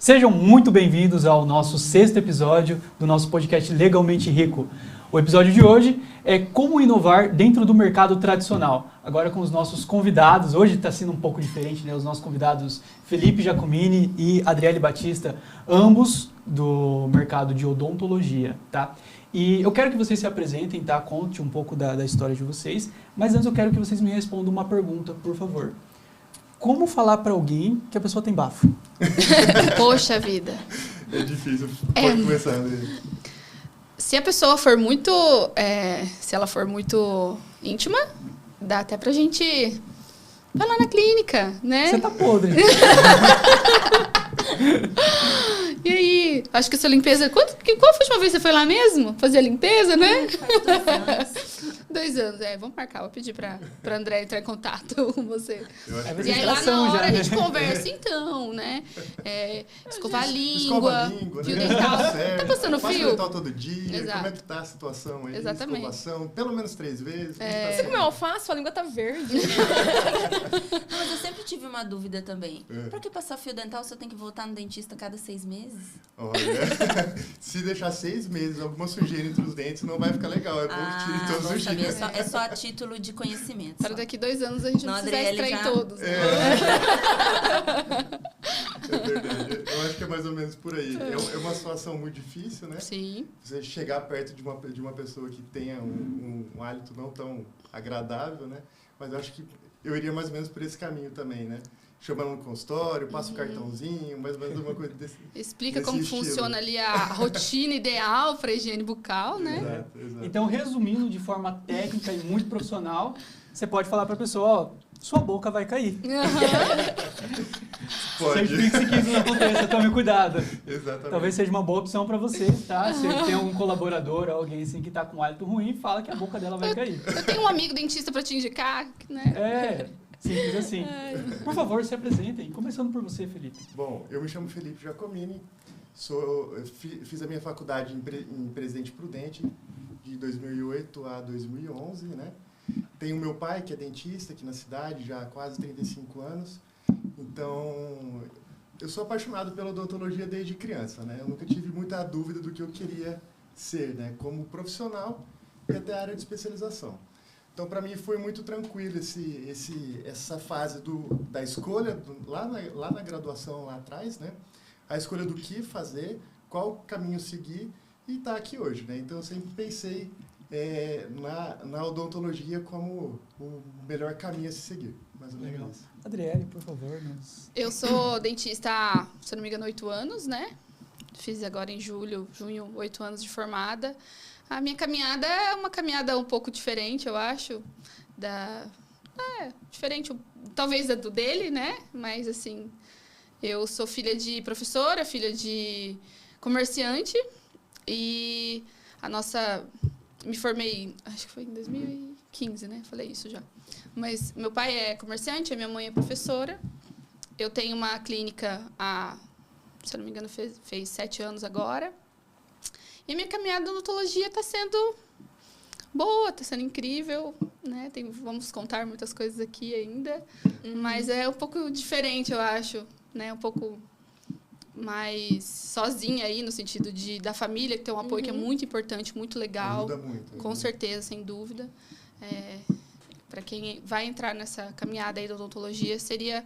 Sejam muito bem-vindos ao nosso 6º episódio do nosso podcast Legalmente Rico. O episódio de hoje é como inovar dentro do mercado tradicional. Agora com os nossos convidados, hoje está sendo um pouco diferente, né? Os nossos convidados Felipe Giacomini e Adriele Batista, ambos do mercado de odontologia, tá? E eu quero que vocês se apresentem, tá? Conte um pouco da história de vocês, mas antes eu quero que vocês me respondam uma pergunta, por favor. Como falar para alguém que a pessoa tem bafo? Poxa vida. É difícil. Pode começar, André. Se a pessoa for muito... se ela for muito íntima, dá até pra gente falar na clínica, né? Você tá podre. E aí? Acho que essa limpeza... Qual foi a última vez que você foi lá mesmo? Fazer a limpeza, né? Faz 2 anos. Vamos marcar. Vou pedir pra André entrar em contato com você. É E aí lá na hora já, a né? gente conversa então, né? Escovar a língua, Escova a língua, fio né? dental. Certo. Tá passando Passa fio? dental todo dia. Exato. Como é que tá a situação aí? Exatamente. Escovação, pelo menos 3 vezes. Você comeu alface, sua língua tá verde. Não, mas eu sempre tive uma dúvida também. É. Pra que passar fio dental se eu tenho que voltar no dentista a cada 6 meses? Olha, se deixar 6 meses alguma sujeira entre os dentes, não vai ficar legal. É bom que tire todos bom os saber. dias. É só a título de conhecimento. Para daqui 2 anos a gente não precisa Adriele extrair já- todos. Né? É verdade. Eu acho que é mais ou menos por aí. É uma situação muito difícil, né? Sim. Você chegar perto de uma pessoa que tenha um hálito não tão agradável, né? Mas eu acho que eu iria mais ou menos por esse caminho também, né? Chamando no consultório, passa o cartãozinho, mais ou menos uma coisa desse. Explica Desse como estilo. funciona ali a rotina ideal para higiene bucal, né? Exato, exato. Então, resumindo de forma técnica e muito profissional, você pode falar para a pessoa, ó, sua boca vai cair. Pode. Sempre que isso aconteça, tome cuidado. Exatamente. Talvez seja uma boa opção para você, tá? Se tem algum colaborador, alguém assim que tá com hálito ruim, fala que a boca dela vai cair. Eu tenho um amigo dentista para te indicar, né? É, simples assim. Por favor, se apresentem. Começando por você, Felipe. Bom, eu me chamo Felipe Giacomini, eu fiz a minha faculdade em Presidente Prudente de 2008 a 2011, né? Tenho meu pai, que é dentista aqui na cidade, já há quase 35 anos. Então, eu sou apaixonado pela odontologia desde criança, né? Eu nunca tive muita dúvida do que eu queria ser, né? Como profissional e até a área de especialização. Então, para mim, foi muito tranquilo essa fase da escolha, lá na graduação, lá atrás, né? A escolha do que fazer, qual caminho seguir e estar aqui hoje, né? Então, eu sempre pensei na odontologia como o melhor caminho a se seguir, mais ou menos Legal. isso. Adriele, por favor. Eu sou dentista há, se eu não me engano, 8 anos, né? Fiz agora em junho, 8 anos de formada. A minha caminhada é uma caminhada um pouco diferente, eu acho. Diferente, talvez do dele, né? Mas, assim, eu sou filha de professora, filha de comerciante. E me formei, acho que foi em 2015, né? Falei isso já. Mas meu pai é comerciante, a minha mãe é professora. Eu tenho uma clínica se eu não me engano, fez 7 anos agora. E a minha caminhada na odontologia está sendo boa, está sendo incrível, né? Vamos contar muitas coisas aqui ainda, mas é um pouco diferente, eu acho, né? Um pouco mais sozinha aí, no sentido da família, que tem um apoio que é muito importante, muito legal. Ajuda muito. Com certeza, sem dúvida. Para quem vai entrar nessa caminhada aí da odontologia, seria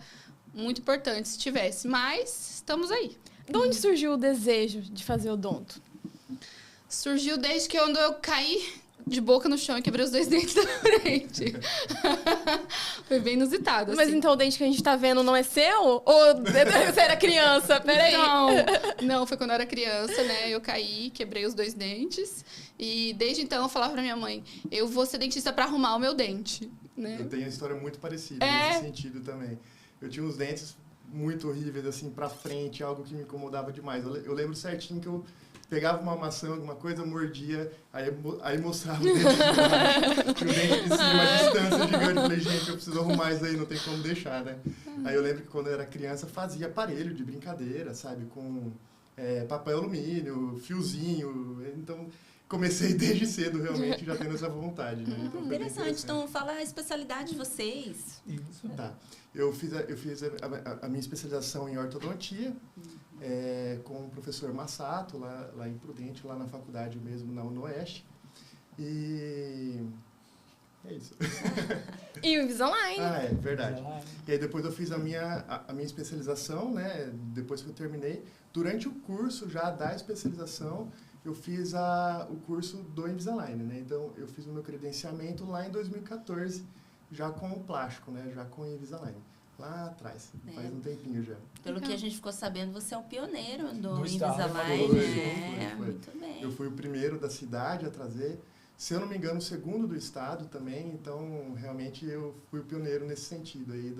muito importante se tivesse, mas estamos aí. De onde surgiu o desejo de fazer odonto? Surgiu desde que quando eu caí de boca no chão e quebrei os 2 dentes da frente. Foi bem inusitado, Mas assim. então o dente que a gente tá vendo não é seu? Ou você era criança? Peraí. Não, foi quando eu era criança, né? Eu caí, quebrei os 2 dentes. E desde então eu falava pra minha mãe, eu vou ser dentista pra arrumar o meu dente, né? Eu tenho uma história muito parecida nesse sentido também. Eu tinha uns dentes muito horríveis, assim, pra frente, algo que me incomodava demais. Eu lembro certinho que eu pegava uma maçã, alguma coisa, mordia, aí mostrava o dente e o dente de cima, a distância gigante. Eu falei, gente, eu preciso arrumar isso aí, não tem como deixar, né? Aí eu lembro que quando eu era criança, fazia aparelho de brincadeira, sabe? Com papel alumínio, fiozinho. Então, comecei desde cedo, realmente, já tendo essa vontade, né? Então, foi bem Interessante. Então, fala a especialidade de vocês. Isso. Tá. Eu fiz a minha especialização em ortodontia, com o professor Massato, lá em Prudente, lá na faculdade mesmo, na UniOeste. E é isso. E o Invisalign. Ah, é verdade. E aí depois eu fiz a minha especialização, né? Depois que eu terminei. Durante o curso já da especialização, eu fiz o curso do Invisalign, né? Então, eu fiz o meu credenciamento lá em 2014, já com o plástico, né? Já com o Invisalign. Lá atrás, faz um tempinho já. Pelo que a gente ficou sabendo, você é o pioneiro do estado. Invisalign, né? Foi. Muito bem. Eu fui o primeiro da cidade a trazer, se eu não me engano, o segundo do estado também, então realmente eu fui o pioneiro nesse sentido aí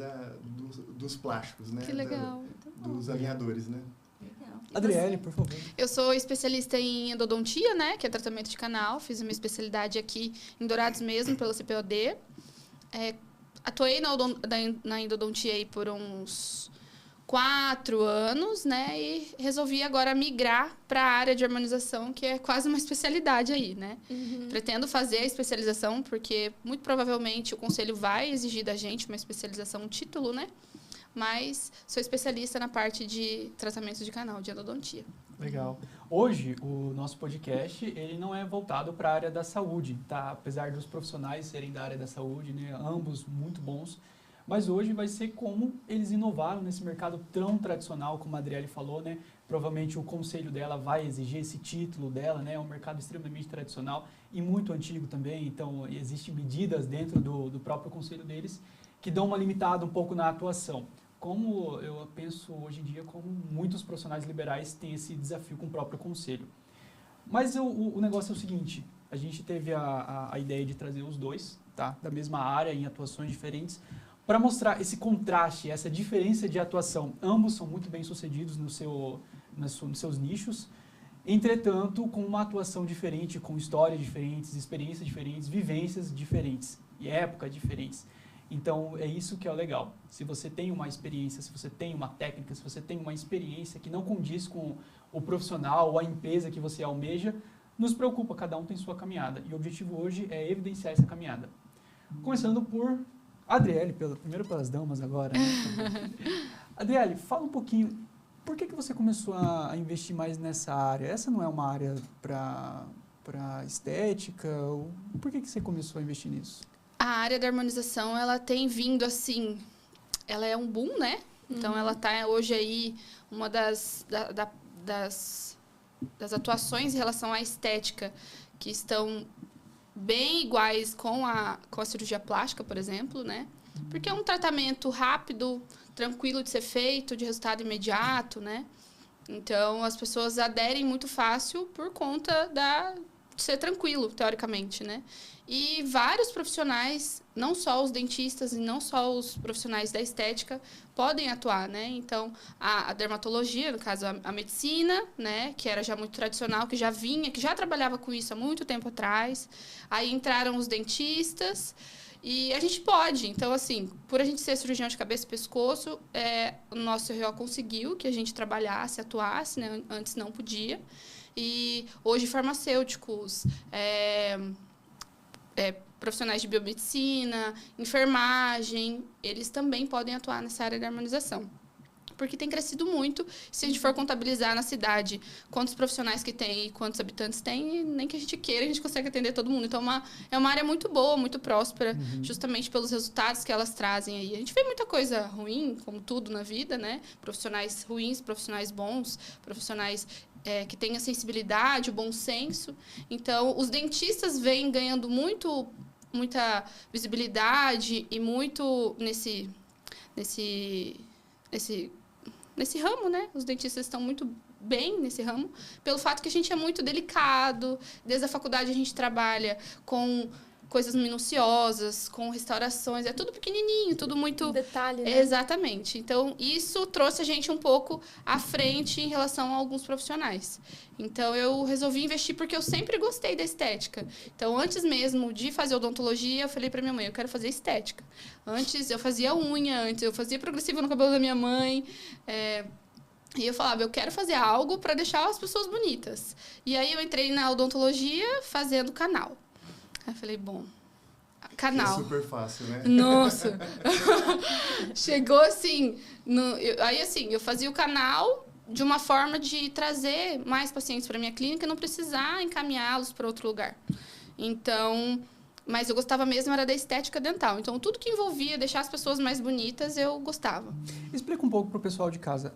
dos plásticos, né? Que legal. Dos alinhadores, né? Legal. E Adriele, por favor. Eu sou especialista em endodontia, né, que é tratamento de canal. Fiz uma especialidade aqui em Dourados mesmo, pela CPOD. Atuei na endodontia aí por uns 4 anos, né, e resolvi agora migrar para a área de harmonização, que é quase uma especialidade aí, né. Pretendo fazer a especialização, porque muito provavelmente o conselho vai exigir da gente uma especialização, um título, né, mas sou especialista na parte de tratamento de canal, de endodontia. Legal. Hoje, o nosso podcast, ele não é voltado para a área da saúde, tá? Apesar dos profissionais serem da área da saúde, né? Ambos muito bons. Mas hoje vai ser como eles inovaram nesse mercado tão tradicional, como a Adriele falou, né? Provavelmente o conselho dela vai exigir esse título dela, né? É um mercado extremamente tradicional e muito antigo também. Então, existem medidas dentro do próprio conselho deles que dão uma limitada um pouco na atuação. Como eu penso hoje em dia, como muitos profissionais liberais têm esse desafio com o próprio conselho. Mas o negócio é o seguinte, a gente teve a ideia de trazer os dois, tá? Da mesma área, em atuações diferentes, para mostrar esse contraste, essa diferença de atuação. Ambos são muito bem sucedidos nos seus nichos, entretanto, com uma atuação diferente, com histórias diferentes, experiências diferentes, vivências diferentes e épocas diferentes. Então, é isso que é o legal. Se você tem uma experiência, se você tem uma técnica, se você tem uma experiência que não condiz com o profissional ou a empresa que você almeja, não se preocupa, cada um tem sua caminhada. E o objetivo hoje é evidenciar essa caminhada. Começando por Adriele, primeiro pelas damas agora. Né? Adriele, fala um pouquinho, por que você começou a investir mais nessa área? Essa não é uma área para estética? Por que você começou a investir nisso? A área da harmonização, ela tem vindo assim, ela é um boom, né? Então, ela está hoje aí uma das atuações em relação à estética que estão bem iguais com a cirurgia plástica, por exemplo, né? Porque é um tratamento rápido, tranquilo de ser feito, de resultado imediato, né? Então, as pessoas aderem muito fácil por conta de ser tranquilo, teoricamente, né? E vários profissionais, não só os dentistas e não só os profissionais da estética, podem atuar, né? Então, a dermatologia, no caso, a medicina, né? Que era já muito tradicional, que já trabalhava com isso há muito tempo atrás. Aí entraram os dentistas e a gente pode. Então, assim, por a gente ser cirurgião de cabeça e pescoço, o nosso RO conseguiu que a gente trabalhasse, atuasse, né? Antes não podia. E hoje farmacêuticos, profissionais de biomedicina, enfermagem, eles também podem atuar nessa área da harmonização. Porque tem crescido muito. Se a gente for contabilizar na cidade quantos profissionais que tem e quantos habitantes tem, nem que a gente queira, a gente consegue atender todo mundo. Então, é uma área muito boa, muito próspera, justamente pelos resultados que elas trazem aí. A gente vê muita coisa ruim, como tudo na vida, né? Profissionais ruins, profissionais bons, profissionais que têm a sensibilidade, o bom senso. Então, os dentistas vêm ganhando muita visibilidade e muito nesse ramo, né? Os dentistas estão muito bem nesse ramo, pelo fato que a gente é muito delicado. Desde a faculdade a gente trabalha com coisas minuciosas, com restaurações, é tudo pequenininho, tudo muito... Detalhe, né? Exatamente. Então, isso trouxe a gente um pouco à frente em relação a alguns profissionais. Então, eu resolvi investir porque eu sempre gostei da estética. Então, antes mesmo de fazer odontologia, eu falei para minha mãe, eu quero fazer estética. Antes, eu fazia unha, antes eu fazia progressiva no cabelo da minha mãe, e eu falava, eu quero fazer algo para deixar as pessoas bonitas. E aí, eu entrei na odontologia fazendo canal. Aí eu falei, bom, canal. É super fácil, né? Nossa! Chegou assim... Aí, assim, eu fazia o canal, de uma forma de trazer mais pacientes para minha clínica e não precisar encaminhá-los para outro lugar. Então, mas eu gostava mesmo era da estética dental. Então, tudo que envolvia deixar as pessoas mais bonitas, eu gostava. Explica um pouco para o pessoal de casa.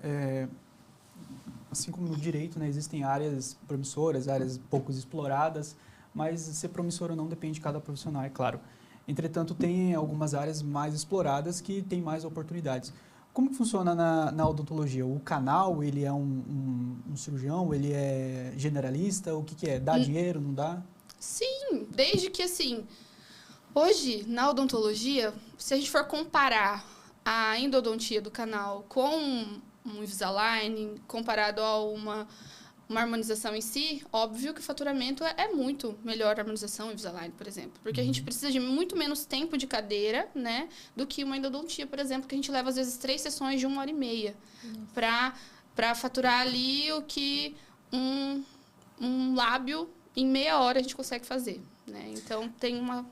Assim como no direito, né, existem áreas promissoras, áreas pouco exploradas, mas ser promissora não depende de cada profissional, é claro. Entretanto, tem algumas áreas mais exploradas que têm mais oportunidades. Como que funciona na odontologia? O canal, ele é um cirurgião, ele é generalista? O que é? Dá dinheiro, não dá? Sim, desde que assim, hoje na odontologia, se a gente for comparar a endodontia do canal com um Invisalign, comparado a uma harmonização em si, óbvio que o faturamento é muito melhor a harmonização Invisalign, por exemplo. Porque a gente precisa de muito menos tempo de cadeira, né, do que uma endodontia, por exemplo, que a gente leva às vezes 3 sessões de 1h30 para faturar ali o que um lábio em meia hora a gente consegue fazer, né? Então tem uma...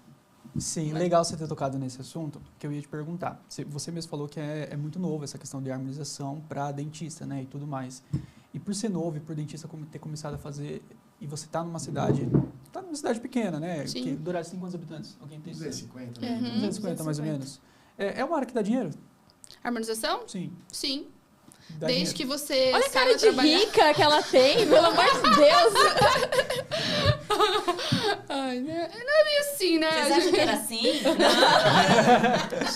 Sim, legal você ter tocado nesse assunto, que eu ia te perguntar. Você mesmo falou que é muito novo essa questão de harmonização para dentista, né, e tudo mais. E por ser novo e por dentista ter começado a fazer, e você está numa cidade pequena, né? Sim. Que Dourados tem quantos habitantes? Alguém tem 250, né? 250 mais ou menos. É uma área que dá dinheiro? Harmonização? Sim. Sim. Dá Desde dinheiro. que você Olha a cara saiba de trabalhar... rica que ela tem, pelo amor de Deus. Ai, né? Não é bem assim, né? Vocês acham que era assim?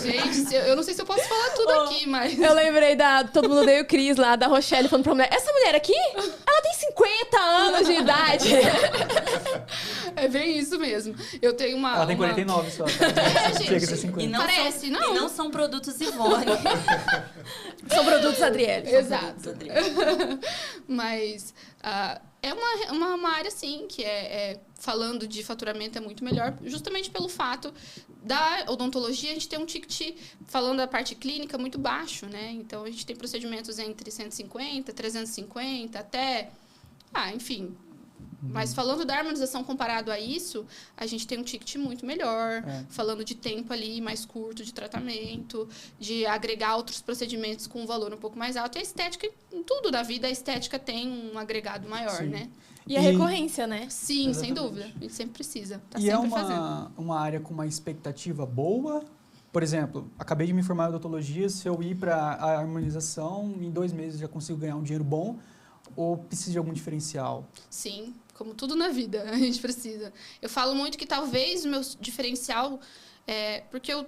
Gente, eu não sei se eu posso falar tudo aqui, mas... Eu lembrei Todo Mundo Odeia o Cris lá, da Rochelle, falando pra mulher, essa mulher aqui, ela tem 50 anos de idade. É bem isso mesmo. Eu tenho uma... Ela tem 49 só. Tá? gente. Chega a ser 50. E não, Parece, não. e não são produtos Ivone. São produtos Adriele. Exato. Mas é uma área, sim, que falando de faturamento é muito melhor, justamente pelo fato da odontologia, a gente tem um ticket, falando da parte clínica, muito baixo, né? Então, a gente tem procedimentos entre 150, 350, até... enfim... Mas falando da harmonização comparado a isso, a gente tem um ticket muito melhor, falando de tempo ali mais curto de tratamento, de agregar outros procedimentos com um valor um pouco mais alto. E a estética, em tudo da vida, a estética tem um agregado maior, Sim. né? E a recorrência, né? Sim, Exatamente. sem dúvida. A gente sempre precisa. Tá E sempre é fazendo. uma área com uma expectativa boa? Por exemplo, acabei de me formar em odontologia, se eu ir para a harmonização, em 2 meses já consigo ganhar um dinheiro bom? Ou precisa de algum diferencial? Sim, como tudo na vida, a gente precisa. Eu falo muito que talvez o meu diferencial... porque eu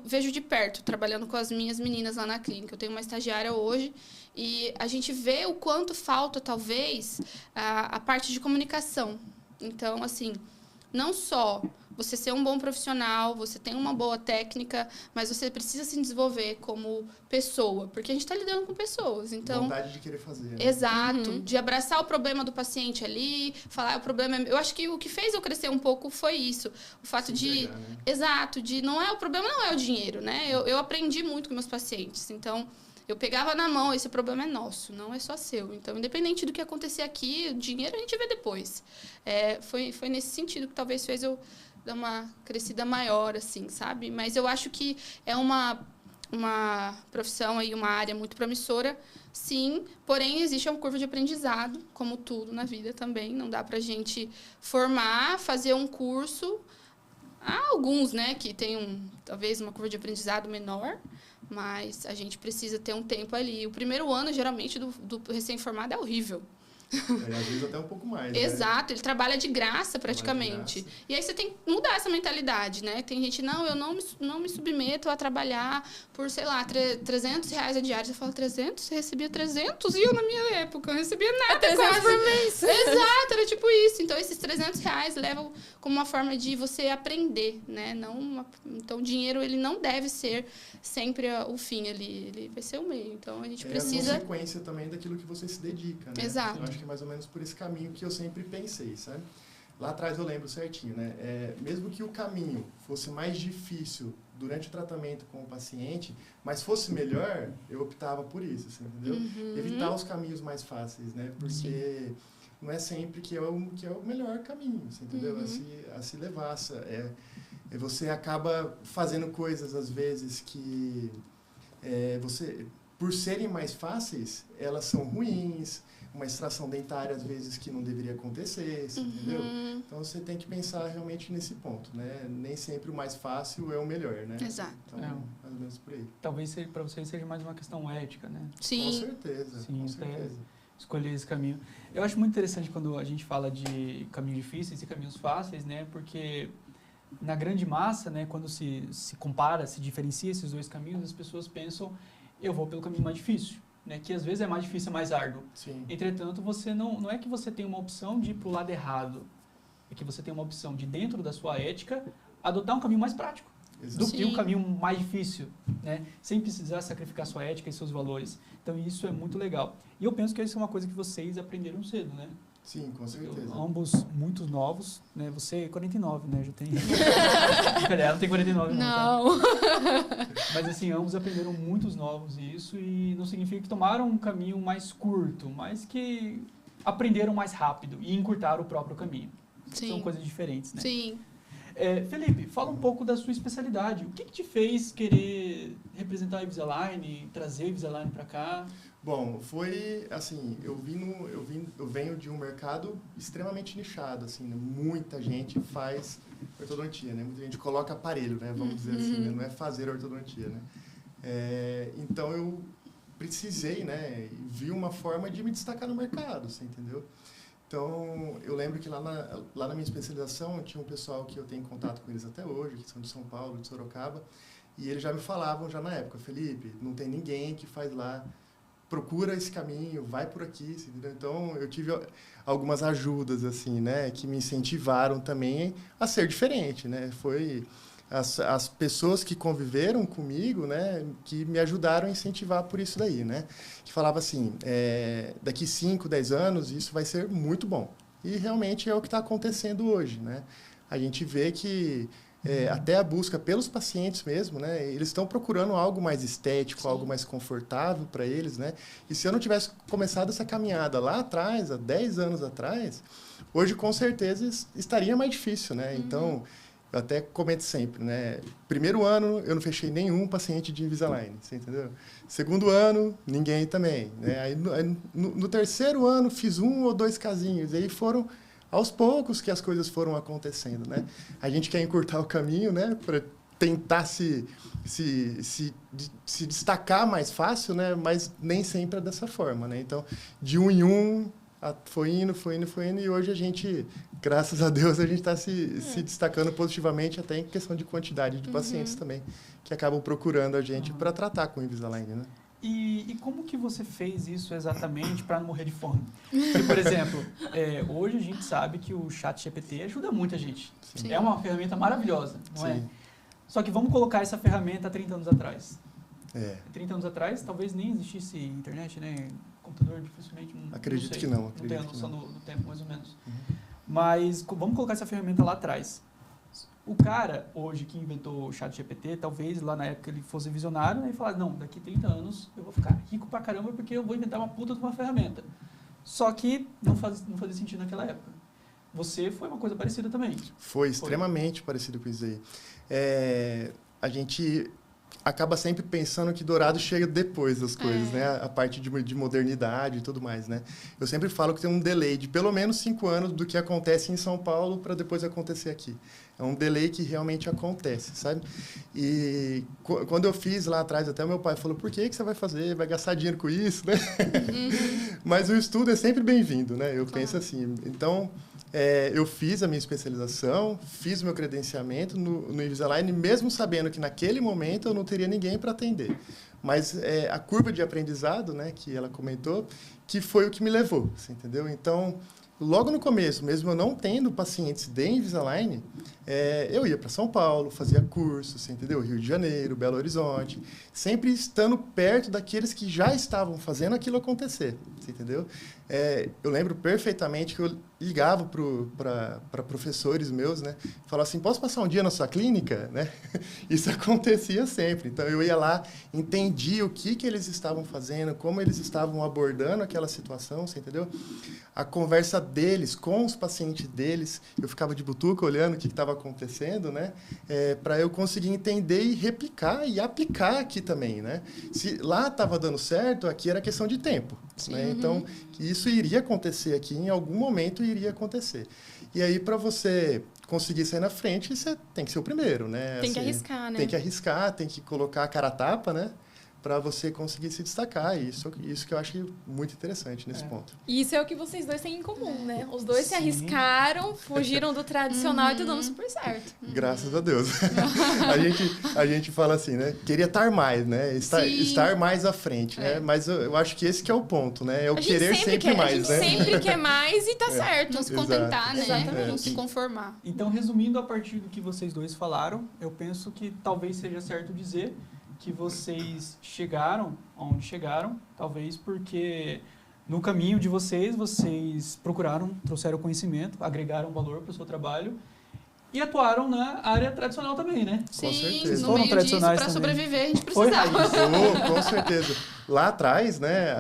vejo de perto, trabalhando com as minhas meninas lá na clínica. Eu tenho uma estagiária hoje e a gente vê o quanto falta, talvez, a parte de comunicação. Então, assim, não só você ser um bom profissional, você tem uma boa técnica, mas você precisa se desenvolver como pessoa, porque a gente está lidando com pessoas. Então, vontade de querer fazer. Né? exato, de abraçar o problema do paciente ali, falar o problema... Eu acho que o que fez eu crescer um pouco foi isso. O fato de... Entregar, né? Exato, o problema não é o dinheiro, né? Eu aprendi muito com meus pacientes, então... Eu pegava na mão, esse problema é nosso, não é só seu. Então, independente do que acontecer aqui, o dinheiro a gente vê depois. Foi nesse sentido que talvez fez eu dar uma crescida maior, assim, sabe? Mas eu acho que é uma profissão e uma área muito promissora, sim. Porém, existe uma curva de aprendizado, como tudo na vida também. Não dá pra gente formar, fazer um curso. Há alguns, né, que tem talvez uma curva de aprendizado menor, mas a gente precisa ter um tempo ali. O primeiro ano, geralmente, do recém-formado é horrível. Às vezes até um pouco mais. Exato, ele trabalha de graça praticamente. De graça. E aí você tem que mudar essa mentalidade, né? Tem gente, eu não me submeto a trabalhar por, sei lá, R$300 a diária. Você fala, 300? Você recebia 300? E eu, na minha época, não recebia nada. 300 por mês. Exato, era tipo isso. Então, esses R$300 levam como uma forma de você aprender, né? Então, o dinheiro, ele não deve ser sempre o fim ali. Ele vai ser o meio. Então, a gente precisa... É a consequência também daquilo que você se dedica, né? Exato. Eu acho que é mais ou menos por esse caminho que eu sempre pensei, sabe? Lá atrás eu lembro certinho, né? Mesmo que o caminho fosse mais difícil durante o tratamento com o paciente, mas fosse melhor, eu optava por isso, assim, entendeu? Evitar os caminhos mais fáceis, né? Porque não é sempre que é o melhor caminho, assim, entendeu? A se levar. Você acaba fazendo coisas, às vezes, que você... por serem mais fáceis, elas são ruins, uma extração dentária, às vezes, que não deveria acontecer, entendeu? Então, você tem que pensar realmente nesse ponto, né? Nem sempre o mais fácil é o melhor, né? Exato. Então, mais ou menos por aí. Talvez para vocês seja mais uma questão ética, né? Sim. Com certeza, Sim, com certeza. Escolher esse caminho. Eu acho muito interessante quando a gente fala de caminhos difíceis e caminhos fáceis, né? Porque na grande massa, né, quando se compara, se diferencia esses dois caminhos, as pessoas pensam, eu vou pelo caminho mais difícil, né? Que às vezes é mais difícil, é mais árduo. Sim. Entretanto, você não é que você tem uma opção de ir para o lado errado, é que você tem uma opção de, dentro da sua ética, adotar um caminho mais prático do que um caminho mais difícil, né? Sem precisar sacrificar sua ética e seus valores. Então, isso é muito legal. E eu penso que isso é uma coisa que vocês aprenderam cedo, né? Sim, com certeza. Ambos muito novos, né? Você é 49, né? Já tem... Ela não tem 49, não. Tá? Mas, assim, ambos aprenderam muitos novos isso e não significa que tomaram um caminho mais curto, mas que aprenderam mais rápido e encurtaram o próprio caminho. Sim. São coisas diferentes, né? Sim. Felipe, fala um pouco da sua especialidade. O que te fez querer representar a Invisalign, trazer a Invisalign para cá? Bom, foi assim, eu venho de um mercado extremamente nichado, assim, né? Muita gente faz ortodontia, né? Muita gente coloca aparelho, né? Vamos dizer assim, né? Não é fazer ortodontia, né? Então eu precisei, né? Vi uma forma de me destacar no mercado, você entendeu? Então, eu lembro que lá na minha especialização tinha um pessoal que eu tenho contato com eles até hoje, que são de São Paulo, de Sorocaba, e eles já me falavam já na época, Felipe, não tem ninguém que faz lá, procura esse caminho, vai por aqui, entendeu? Então, eu tive algumas ajudas, assim, né, que me incentivaram também a ser diferente, né, foi as pessoas que conviveram comigo, né, que me ajudaram a incentivar por isso daí, né, que falava assim, daqui 5, 10 anos isso vai ser muito bom. E realmente é o que está acontecendo hoje, né. A gente vê que até a busca pelos pacientes mesmo, né, eles estão procurando algo mais estético, Sim. algo mais confortável para eles, né. E se eu não tivesse começado essa caminhada lá atrás, há 10 anos atrás, hoje com certeza estaria mais difícil, né. Então, eu até comento sempre, né? Primeiro ano, eu não fechei nenhum paciente de Invisalign, você entendeu? Segundo ano, ninguém também, né? Aí, no terceiro ano, fiz 1 ou 2 casinhos. E aí foram aos poucos que as coisas foram acontecendo, né? A gente quer encurtar o caminho, né? Para tentar se destacar mais fácil, né? Mas nem sempre é dessa forma, né? Então, de 1 em 1... foi indo, e hoje a gente, graças a Deus, a gente está se destacando positivamente até em questão de quantidade de pacientes também, que acabam procurando a gente para tratar com o Invisalign, né? E como que você fez isso exatamente para não morrer de fome? Porque, por exemplo, hoje a gente sabe que o ChatGPT ajuda muita gente. Sim. É uma ferramenta maravilhosa, não Sim. é? Só que vamos colocar essa ferramenta há 30 anos atrás. 30 anos atrás, talvez nem existisse internet, né? Computador, dificilmente. Acredito que não. Não tenho noção do tempo, mais ou menos. Mas vamos colocar essa ferramenta lá atrás. O cara, hoje, que inventou o ChatGPT, talvez lá na época ele fosse visionário, né, e falar, não, daqui 30 anos eu vou ficar rico pra caramba porque eu vou inventar uma puta de uma ferramenta. Só que não fazia sentido naquela época. Você foi uma coisa parecida também. Foi extremamente parecido com isso aí. A gente acaba sempre pensando que Dourado chega depois das coisas, né? A parte de modernidade e tudo mais, né? Eu sempre falo que tem um delay de pelo menos 5 anos do que acontece em São Paulo para depois acontecer aqui. É um delay que realmente acontece, sabe? E quando eu fiz lá atrás, até o meu pai falou, por que você vai fazer? Vai gastar dinheiro com isso, né? Mas o estudo é sempre bem-vindo, né? Eu penso assim. Então, eu fiz a minha especialização, fiz o meu credenciamento no Invisalign, mesmo sabendo que naquele momento eu não teria ninguém para atender. Mas a curva de aprendizado, né, que ela comentou, que foi o que me levou, você entendeu? Então, logo no começo, mesmo eu não tendo pacientes de Invisalign, eu ia para São Paulo, fazia curso, você entendeu? Rio de Janeiro, Belo Horizonte, sempre estando perto daqueles que já estavam fazendo aquilo acontecer, você entendeu? Eu lembro perfeitamente que eu ligava para professores meus, né? Falava assim, posso passar um dia na sua clínica? Né? Isso acontecia sempre. Então, eu ia lá, entendia o que eles estavam fazendo, como eles estavam abordando aquela situação, você entendeu? A conversa deles, com os pacientes deles, eu ficava de butuca olhando o que estava acontecendo, né? Para eu conseguir entender e replicar e aplicar aqui também, né? Se lá estava dando certo, aqui era questão de tempo, né? Então, isso iria acontecer aqui, em algum momento iria acontecer. E aí, para você conseguir sair na frente, você tem que ser o primeiro, né? Tem que arriscar, né? Tem que arriscar, tem que colocar a cara a tapa, né? Para você conseguir se destacar. Isso que eu acho muito interessante nesse ponto. E isso é o que vocês dois têm em comum, né? Os dois se Sim. arriscaram, fugiram do tradicional e tá dando super certo. Graças a Deus. a gente fala assim, né? Queria estar mais, né? Estar mais à frente, né? Mas eu acho que esse que é o ponto, né? É o querer sempre mais, né? A gente sempre quer mais e tá certo. Não se contentar, né? Exatamente. Não se conformar. Então, resumindo a partir do que vocês dois falaram, eu penso que talvez seja certo dizer que vocês chegaram onde chegaram, talvez porque no caminho de vocês procuraram, trouxeram conhecimento, agregaram valor para o seu trabalho e atuaram na área tradicional também, né? Sim, certeza. no meio disso, tradicionais para também. sobreviver, a gente Foi precisava. raiz. Com certeza. Lá atrás, né?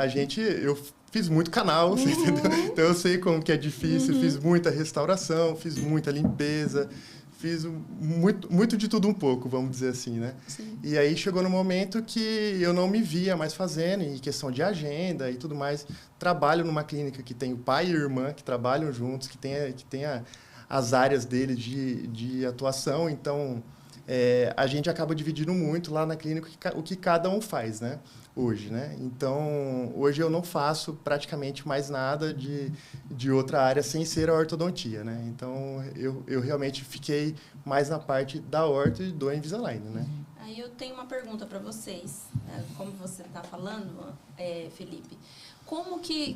Eu fiz muito canal, você entendeu? Então eu sei como que é difícil, fiz muita restauração, fiz muita limpeza, fiz muito de tudo um pouco, vamos dizer assim, né? Sim. E aí chegou no momento que eu não me via mais fazendo, em questão de agenda e tudo mais. Trabalho numa clínica que tem o pai e a irmã que trabalham juntos, que tem as áreas deles de atuação, então a gente acaba dividindo muito lá na clínica o que cada um faz, né? Hoje, né? Então, hoje eu não faço praticamente mais nada de outra área sem ser a ortodontia, né? Então, eu realmente fiquei mais na parte da orto e do Invisalign, né? Aí eu tenho uma pergunta para vocês. Como você está falando, Felipe,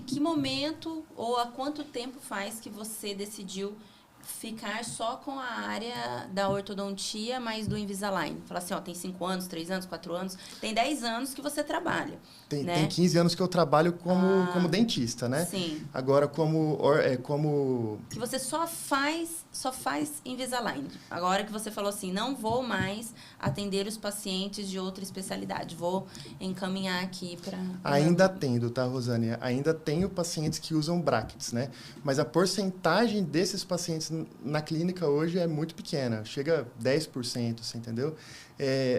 que momento ou há quanto tempo faz que você decidiu ficar só com a área da ortodontia, mas do Invisalign? Falar assim, tem 5 anos, 3 anos, 4 anos, tem 10 anos que você trabalha. Tem 15 anos que eu trabalho como dentista, né? Sim. Agora, como... Que você só faz Invisalign. Agora que você falou assim, não vou mais atender os pacientes de outra especialidade, vou encaminhar aqui para... Ainda tendo, tá, Rosane? Ainda tenho pacientes que usam brackets, né? Mas a porcentagem desses pacientes na clínica hoje é muito pequena. Chega a 10%, você entendeu?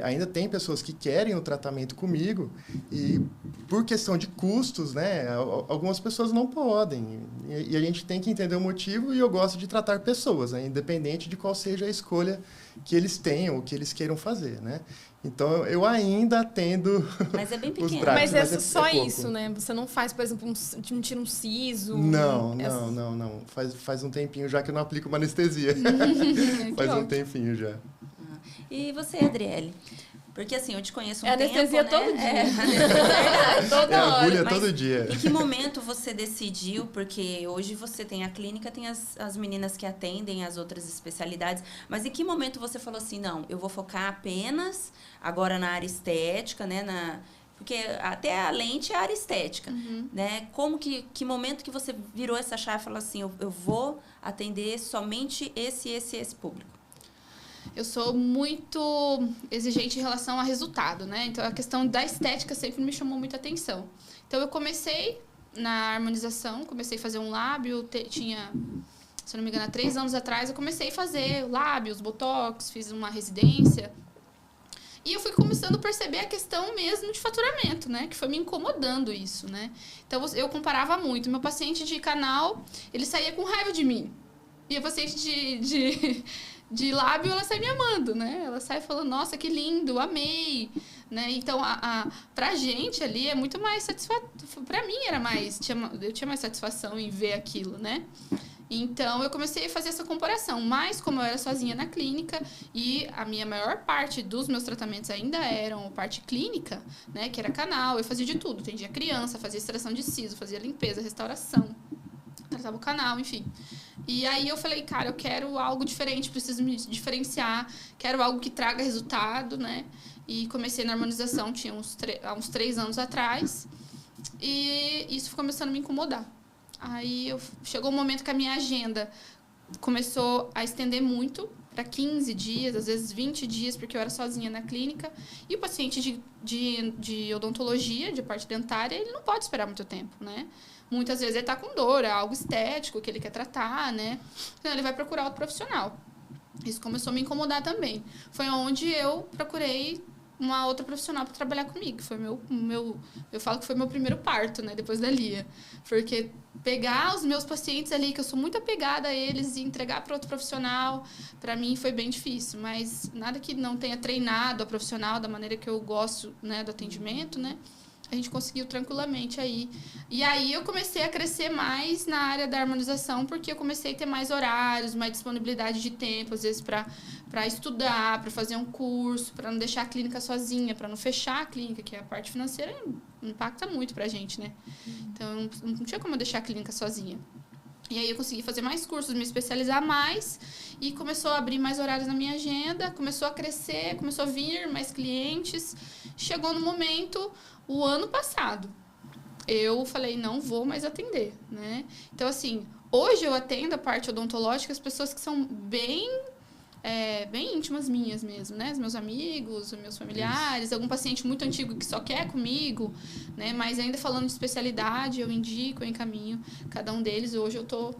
Ainda tem pessoas que querem o tratamento comigo e por questão de custos, né? Algumas pessoas não podem. E a gente tem que entender o motivo e eu gosto de tratar pessoas, né? Independente de qual seja a escolha que eles tenham, ou que eles queiram fazer, né? Então, eu ainda atendo Mas é bem os pequeno. brackets. Mas é só pouco. isso, né? Você não faz, por exemplo, tira um siso. Não. Faz um tempinho já que eu não aplico uma anestesia. Faz um tempinho já. E você, Adriele? Porque assim, eu te conheço um tempo, anestesia né? todo dia. Anestesia verdade. Toda hora. Agulha Mas todo dia. Em que momento você decidiu, porque hoje você tem a clínica, tem as meninas que atendem as outras especialidades, mas em que momento você falou assim, não, eu vou focar apenas agora na área estética, né? Porque até a lente é a área estética, né? Que momento que você virou essa chave e falou assim, eu vou atender somente esse público? Eu sou muito exigente em relação a resultado, né? Então, a questão da estética sempre me chamou muita atenção. Então, eu comecei na harmonização, comecei a fazer um lábio, tinha, se não me engano, há 3 anos atrás, eu comecei a fazer lábios, botox, fiz uma residência. E eu fui começando a perceber a questão mesmo de faturamento, né? Que foi me incomodando isso, né? Então, eu comparava muito. Meu paciente de canal, ele saía com raiva de mim. E a paciente de lábio, ela sai me amando, né? Ela sai falando, nossa, que lindo, amei, né? Então, pra gente ali é muito mais satisfatório. Pra mim eu tinha mais satisfação em ver aquilo, né? Então, eu comecei a fazer essa comparação. Mas, como eu era sozinha na clínica e a minha maior parte dos meus tratamentos ainda eram parte clínica, né? Que era canal, eu fazia de tudo. Atendia criança, fazia extração de siso, fazia limpeza, restauração, tratava o canal, enfim. E aí eu falei, cara, eu quero algo diferente, preciso me diferenciar, quero algo que traga resultado, né? E comecei na harmonização, tinha há uns 3 anos atrás, e isso foi começando a me incomodar. Aí chegou um momento que a minha agenda começou a estender muito, para 15 dias, às vezes 20 dias, porque eu era sozinha na clínica. E o paciente de odontologia, de parte dentária, ele não pode esperar muito tempo, né? muitas vezes ele tá com dor, é algo estético que ele quer tratar, né? Então ele vai procurar outro profissional. Isso começou a me incomodar também. Foi onde eu procurei uma outra profissional para trabalhar comigo. Foi eu falo que foi meu primeiro parto, né, depois da Lia. Porque pegar os meus pacientes ali, que eu sou muito apegada a eles, e entregar para outro profissional, para mim foi bem difícil. Mas nada que não tenha treinado a profissional da maneira que eu gosto, né, do atendimento, né? A gente conseguiu tranquilamente aí. E aí eu comecei a crescer mais na área da harmonização, porque eu comecei a ter mais horários, mais disponibilidade de tempo, às vezes para estudar, para fazer um curso, para não deixar a clínica sozinha, para não fechar a clínica, que a parte financeira impacta muito pra gente, né? Então, não tinha como eu deixar a clínica sozinha. E aí eu consegui fazer mais cursos, me especializar mais e começou a abrir mais horários na minha agenda, começou a crescer, começou a vir mais clientes. Chegou no momento, o ano passado, eu falei, não vou mais atender, né? Então, assim, hoje eu atendo a parte odontológica as pessoas que são bem íntimas minhas mesmo, né? Os meus amigos, os meus familiares, algum paciente muito antigo que só quer comigo, né? Mas ainda falando de especialidade, eu indico, eu encaminho cada um deles. Hoje eu tô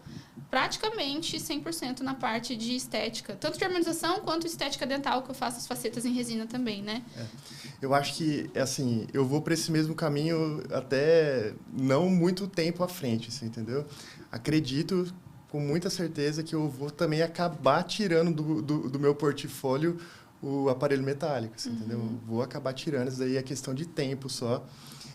praticamente 100% na parte de estética, tanto de harmonização quanto estética dental, que eu faço as facetas em resina também, né? Eu acho que, assim, eu vou para esse mesmo caminho até não muito tempo à frente, assim, entendeu? Acredito com muita certeza que eu vou também acabar tirando do meu portfólio o aparelho metálico, assim, entendeu? Vou acabar tirando, isso daí é questão de tempo só.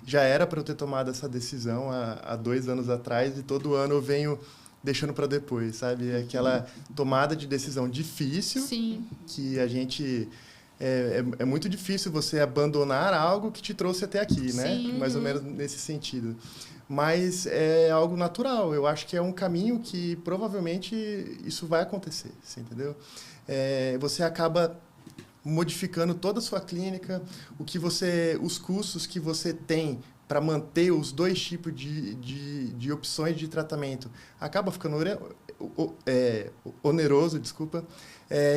Já era para eu ter tomado essa decisão há 2 anos atrás e todo ano eu venho deixando para depois, sabe? Aquela tomada de decisão difícil. Sim. Que a gente... É muito difícil você abandonar algo que te trouxe até aqui, né? Sim. Mais ou menos nesse sentido. Mas é algo natural. Eu acho que é um caminho que provavelmente isso vai acontecer, você entendeu? Você acaba modificando toda a sua clínica, os custos que você tem para manter os 2 tipos de opções de tratamento acaba ficando oneroso, desculpa.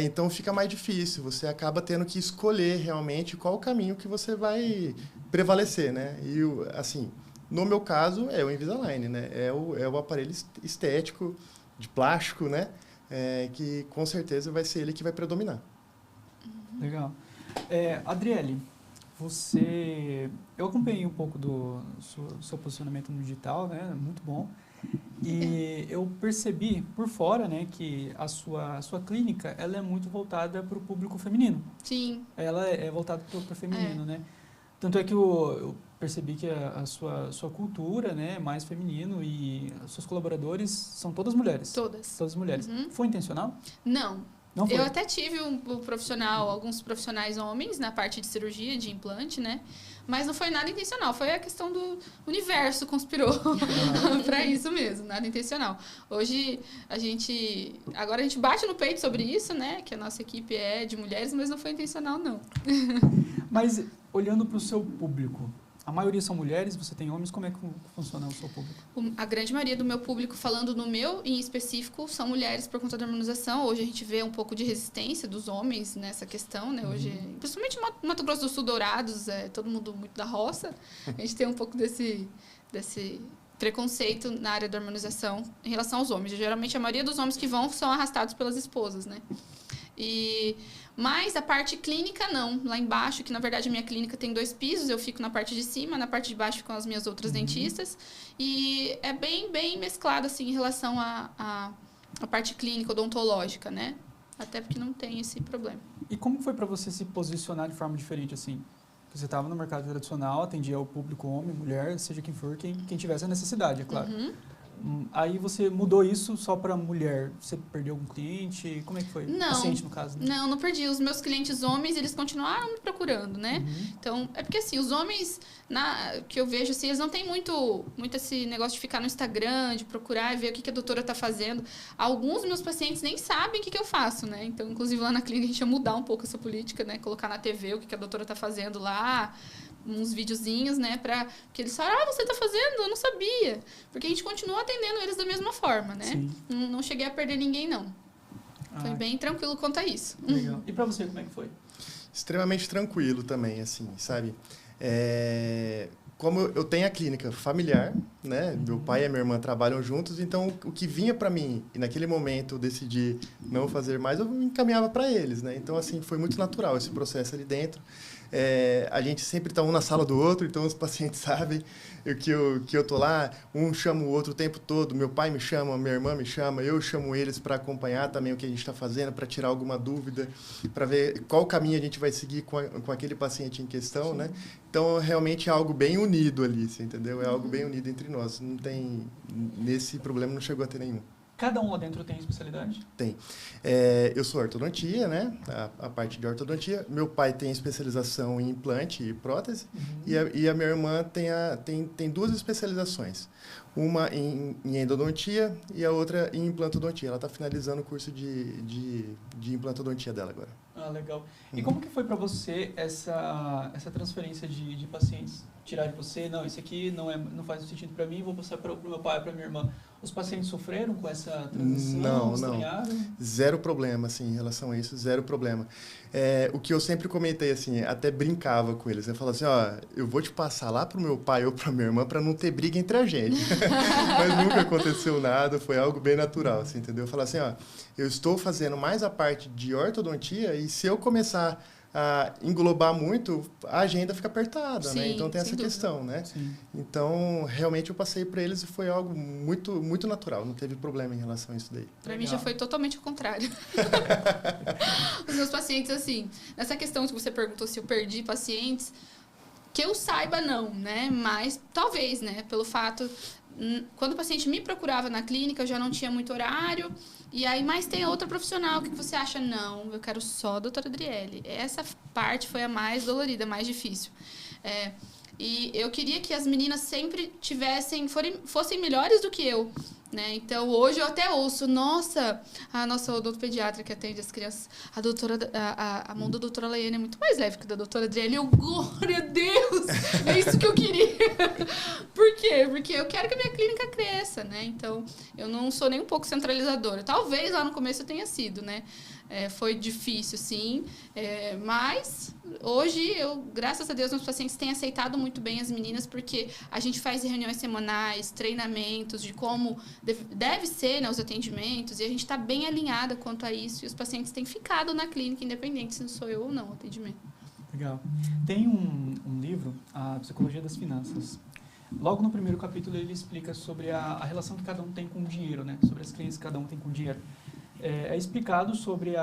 Então fica mais difícil. Você acaba tendo que escolher realmente qual o caminho que você vai prevalecer, né? E assim, no meu caso é o Invisalign, né? É o aparelho estético de plástico, né? Que com certeza vai ser ele que vai predominar. Legal. Adriele, eu acompanhei um pouco do seu posicionamento no digital, né? Muito bom. E eu percebi por fora, né, que a sua clínica, ela é muito voltada para o público feminino. Sim. Ela é voltada para o feminino, né? Tanto é que eu percebi que a sua cultura, né, é mais feminino e os seus colaboradores são todas mulheres. Todas mulheres. Foi intencional? Não. Não foi? Eu até tive alguns profissionais homens na parte de cirurgia, de implante, né? Mas não foi nada intencional. Foi a questão do universo conspirou para isso mesmo, nada intencional. Hoje, agora a gente bate no peito sobre isso, né? Que a nossa equipe é de mulheres, mas não foi intencional, não. Mas, olhando para o seu público, a maioria são mulheres, você tem homens, como é que funciona o seu público? A grande maioria do meu público, falando no meu em específico, são mulheres por conta da harmonização. Hoje a gente vê um pouco de resistência dos homens nessa questão, né? Hoje, principalmente Mato Grosso do Sul, Dourados, todo mundo muito da roça. A gente tem um pouco desse preconceito na área da harmonização em relação aos homens. Geralmente a maioria dos homens que vão são arrastados pelas esposas, né? Mas a parte clínica, não. Lá embaixo, que na verdade a minha clínica tem 2 pisos, eu fico na parte de cima, na parte de baixo ficam as minhas outras dentistas. E é bem mesclado, assim, em relação à parte clínica, odontológica, né? Até porque não tem esse problema. E como foi para você se posicionar de forma diferente, assim? Você estava no mercado tradicional, atendia o público homem, mulher, seja quem for, quem tivesse a necessidade, é claro. Aí você mudou isso só para mulher. Você perdeu algum cliente? Como é que foi? Não. Paciente, no caso. Né? Não perdi. Os meus clientes homens, eles continuaram me procurando, né? Então, é porque assim, os homens, que eu vejo, assim, eles não têm muito esse negócio de ficar no Instagram, de procurar e ver o que a doutora tá fazendo. Alguns dos meus pacientes nem sabem o que eu faço, né? Então, inclusive, lá na clínica, a gente ia mudar um pouco essa política, né? Colocar na TV o que a doutora tá fazendo lá, uns videozinhos, né, que eles falaram, você tá fazendo? Eu não sabia. Porque a gente continua atendendo eles da mesma forma, né? Não cheguei a perder ninguém, não. Foi bem tranquilo quanto a isso. Legal. E pra você, como é que foi? Extremamente tranquilo também, assim, sabe? como eu tenho a clínica familiar, né? Meu pai e a minha irmã trabalham juntos, então o que vinha para mim, e naquele momento eu decidi não fazer mais, eu encaminhava para eles, né? Então, assim, foi muito natural esse processo ali dentro. A gente sempre está um na sala do outro, então os pacientes sabem que eu tô lá, um chama o outro o tempo todo, meu pai me chama, minha irmã me chama, eu chamo eles para acompanhar também o que a gente está fazendo, para tirar alguma dúvida, para ver qual caminho a gente vai seguir com aquele paciente em questão, né? Então, realmente é algo bem unido ali, você entendeu? É algo bem unido entre nós. Não tem, nesse problema não chegou a ter nenhum. Cada um lá dentro tem especialidade? Tem. Eu sou ortodontia, né? A parte de ortodontia. Meu pai tem especialização em implante e prótese. E a minha irmã tem duas especializações. Uma em endodontia e a outra em implantodontia. Ela está finalizando o curso de implantodontia dela agora. Ah, legal. E como que foi para você essa transferência de pacientes? Tirar de você, não, esse aqui não faz sentido para mim, vou passar para o meu pai, para minha irmã. Os pacientes sofreram com essa transição? Não. Zero problema, assim, em relação a isso, zero problema. O que eu sempre comentei, assim, até brincava com eles. Eu falava assim, ó, eu vou te passar lá pro meu pai ou pra minha irmã para não ter briga entre a gente. Mas nunca aconteceu nada, foi algo bem natural, assim, entendeu? Eu falava assim, ó, eu estou fazendo mais a parte de ortodontia e se eu começar a englobar muito, a agenda fica apertada, Sim, né? Então tem essa dúvida. questão, né? Sim. Então, realmente eu passei para eles e foi algo muito, muito natural, não teve problema em relação a isso daí. Pra mim já foi totalmente o contrário. Os meus pacientes, assim, nessa questão que você perguntou se eu perdi pacientes, que eu saiba não, né? Mas talvez, né? Pelo fato, quando o paciente me procurava na clínica, eu já não tinha muito horário. E aí, mas tem outra profissional, o que você acha? Não, eu quero só a doutora Adriele. Essa parte foi a mais dolorida, a mais difícil. E eu queria que as meninas sempre fossem melhores do que eu, né? Então, hoje eu até ouço, a nossa odontopediatra que atende as crianças, a mão da doutora Laiane é muito mais leve que a da doutora Adriele. Eu, glória a Deus! É isso que eu queria. Por quê? Porque eu quero que a minha clínica cresça, né? Então, eu não sou nem um pouco centralizadora. Talvez lá no começo eu tenha sido, né? Foi difícil, sim, mas hoje, graças a Deus, meus pacientes têm aceitado muito bem as meninas, porque a gente faz reuniões semanais, treinamentos de como deve ser, né, os atendimentos, e a gente está bem alinhada quanto a isso, e os pacientes têm ficado na clínica, independente se sou eu ou não o atendimento. Legal. Tem um livro, A Psicologia das Finanças. Logo no primeiro capítulo ele explica sobre a relação que cada um tem com o dinheiro, né? Sobre as crenças que cada um tem com o dinheiro. É explicado sobre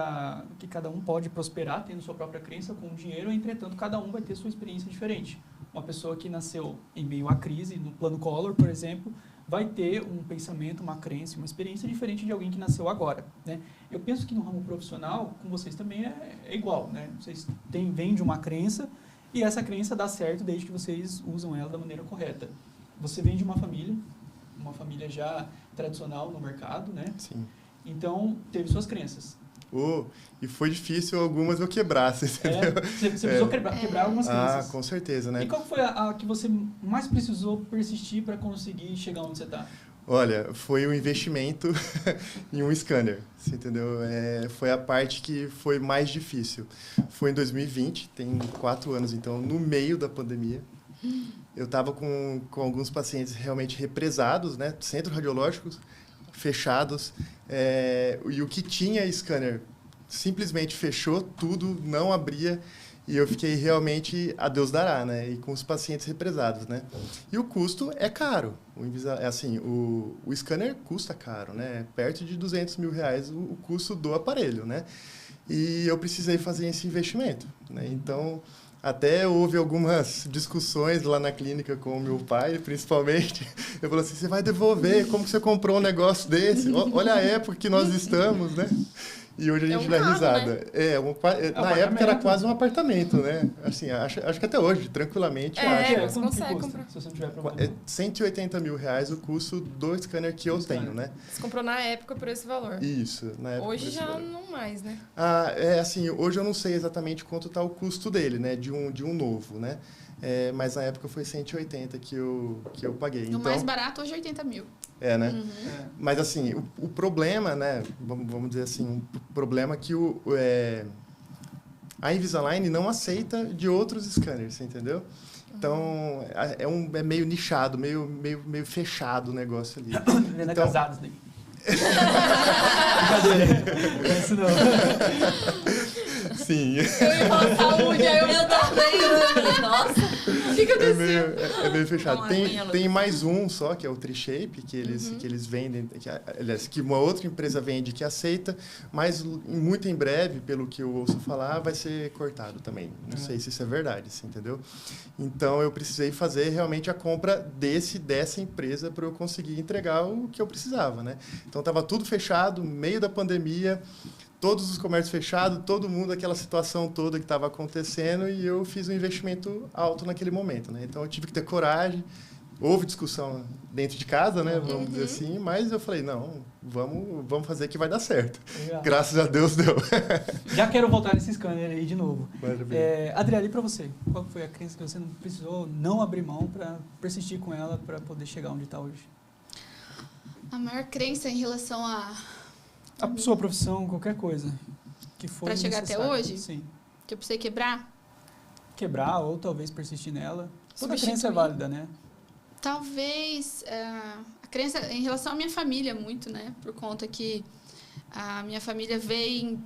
que cada um pode prosperar tendo sua própria crença com o dinheiro, entretanto, cada um vai ter sua experiência diferente. Uma pessoa que nasceu em meio à crise, no plano Collor, por exemplo, vai ter um pensamento, uma crença, uma experiência diferente de alguém que nasceu agora, né? Eu penso que no ramo profissional, com vocês também é igual, né? Vocês vêm de uma crença e essa crença dá certo desde que vocês usam ela da maneira correta. Você vem de uma família já tradicional no mercado, né? Sim. Então, teve suas crenças. E foi difícil algumas eu quebrar, você entendeu? Você precisou quebrar algumas crenças. Com certeza, né? E qual foi a que você mais precisou persistir para conseguir chegar onde você está? Olha, foi o investimento em um scanner, você entendeu? Foi a parte que foi mais difícil. Foi em 2020, tem 4 anos, então, no meio da pandemia. Eu estava com alguns pacientes realmente represados, né? Centros radiológicos fechados, e o que tinha scanner simplesmente fechou tudo, não abria, e eu fiquei realmente a Deus dará, né? E com os pacientes represados, né? E o custo é caro. O scanner custa caro, né? Perto de R$200 mil o custo do aparelho, né? E eu precisei fazer esse investimento, né? Então, até houve algumas discussões lá na clínica com o meu pai, principalmente. Eu falei assim, você vai devolver, como que você comprou um negócio desse? Olha a época que nós estamos, né? E hoje a gente dá risada. Né? Na época era quase um apartamento, né? Assim, acho que até hoje, tranquilamente. Você consegue comprar. Se você não tiver problema. R$180 mil o custo do scanner que eu tenho, né? Você comprou na época por esse valor. Isso, na época. Hoje já não mais, né? Hoje eu não sei exatamente quanto está o custo dele, né? De um novo, né? Mas na época foi 180 que eu paguei. O mais barato hoje é 80 mil. Né? Uhum. Mas assim, o problema, né? Vamos dizer assim, o problema é que a Invisalign não aceita de outros scanners, entendeu? Então, é meio nichado, meio fechado o negócio ali. Venda Então, casados daí. Brincadeira. Não é isso não. Sim. Eu ia falar saúde, aí eu também. Nossa. O que aconteceu? É meio fechado. Não, Tem mais um só, que é o Trishape, que eles vendem, que uma outra empresa vende que aceita, mas muito em breve, pelo que eu ouço falar, vai ser cortado também. Não sei se isso é verdade, assim, entendeu? Então, eu precisei fazer realmente a compra dessa empresa para eu conseguir entregar o que eu precisava, né? Então, estava tudo fechado, no meio da pandemia, todos os comércios fechados, todo mundo, aquela situação toda que estava acontecendo, e eu fiz um investimento alto naquele momento, né? Então, eu tive que ter coragem. Houve discussão dentro de casa, né? Vamos dizer assim, mas eu falei, não, vamos fazer que vai dar certo. Legal. Graças a Deus deu. Já quero voltar nesse scanner aí de novo. Maravilha. Adriane, para você, qual foi a crença que você não precisou não abrir mão para persistir com ela para poder chegar onde está hoje? A maior crença em relação a A sua profissão, qualquer coisa que for Pra chegar até necessário. hoje? Sim. que eu precisei quebrar, Quebrar ou talvez persistir nela. Toda crença é Substituir. válida, né? talvez a crença em relação à minha família muito, né? Por conta que a minha família veio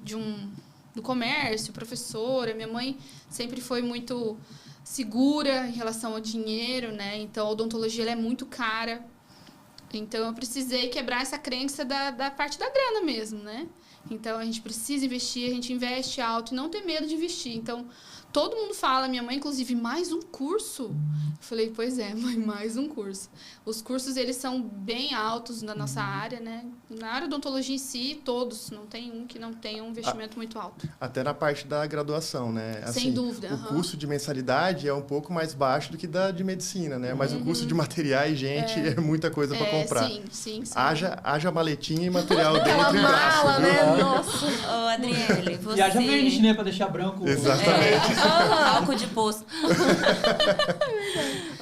do comércio, professora. Minha mãe sempre foi muito segura em relação ao dinheiro, né? Então, a odontologia ela é muito cara. Então, eu precisei quebrar essa crença da parte da grana mesmo, né? Então, a gente precisa investir, a gente investe alto e não ter medo de investir. Então, todo mundo fala, minha mãe, inclusive, mais um curso? Eu falei, pois é, mãe, mais um curso. Os cursos, eles são bem altos na nossa área, né? Na área de odontologia em si, todos. Não tem um que não tenha um investimento muito alto. Até na parte da graduação, né? Sem dúvida. O custo de mensalidade é um pouco mais baixo do que da de medicina, né? Mas o custo de materiais, gente, é muita coisa para comprar. Sim. Haja maletinha e material dentro Aquela e braço, mala, viu? né? Nossa. Ô, Adriele, você... E haja verde, né? Para deixar branco. Exatamente. Álcool de poço.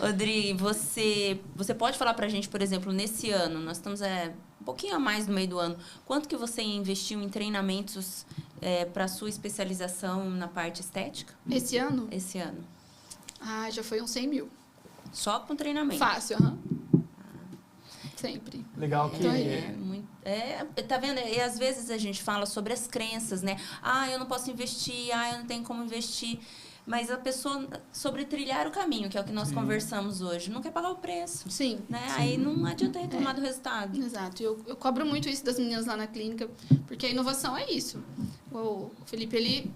Odri, você pode falar pra gente, por exemplo, nesse ano, nós estamos um pouquinho a mais no meio do ano, quanto que você investiu em treinamentos para sua especialização na parte estética? Esse ano? Esse ano. Já foi uns 100 mil. Só com treinamento? Fácil, aham. Sempre. Legal que... Então, tá vendo? E às vezes a gente fala sobre as crenças, né? Eu não posso investir, eu não tenho como investir. Mas a pessoa, sobre trilhar o caminho, que é o que nós conversamos hoje, não quer pagar o preço. Sim. Né? Aí não adianta reclamar do resultado. Exato. Eu cobro muito isso das meninas lá na clínica, porque a inovação é isso. O Felipe, ele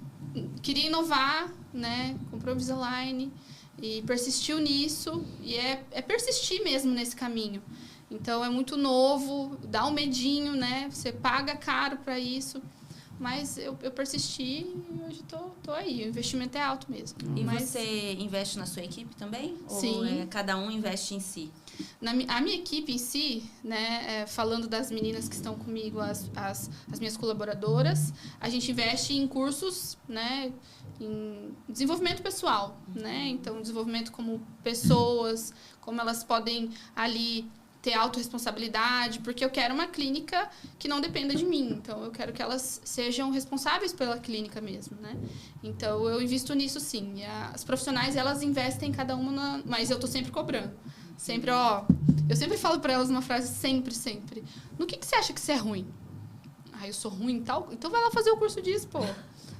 queria inovar, né? Comprou o Invisalign e persistiu nisso. E é persistir mesmo nesse caminho. Então, é muito novo, dá um medinho, né? Você paga caro para isso. Mas eu persisti e hoje tô aí. O investimento é alto mesmo. E mas você investe na sua equipe também? Sim. Ou cada um investe em si? A minha equipe em si, né, falando das meninas que estão comigo, as minhas colaboradoras, a gente investe em cursos, né, em desenvolvimento pessoal, né? Então, desenvolvimento como pessoas, como elas podem ali ter autorresponsabilidade, porque eu quero uma clínica que não dependa de mim. Então, eu quero que elas sejam responsáveis pela clínica mesmo, né? Então, eu invisto nisso, sim. E as profissionais, elas investem cada uma, mas eu tô sempre cobrando. Sempre, eu sempre falo para elas uma frase, sempre. No que você acha que você é ruim? Eu sou ruim e tal? Então, vai lá fazer o curso disso, pô.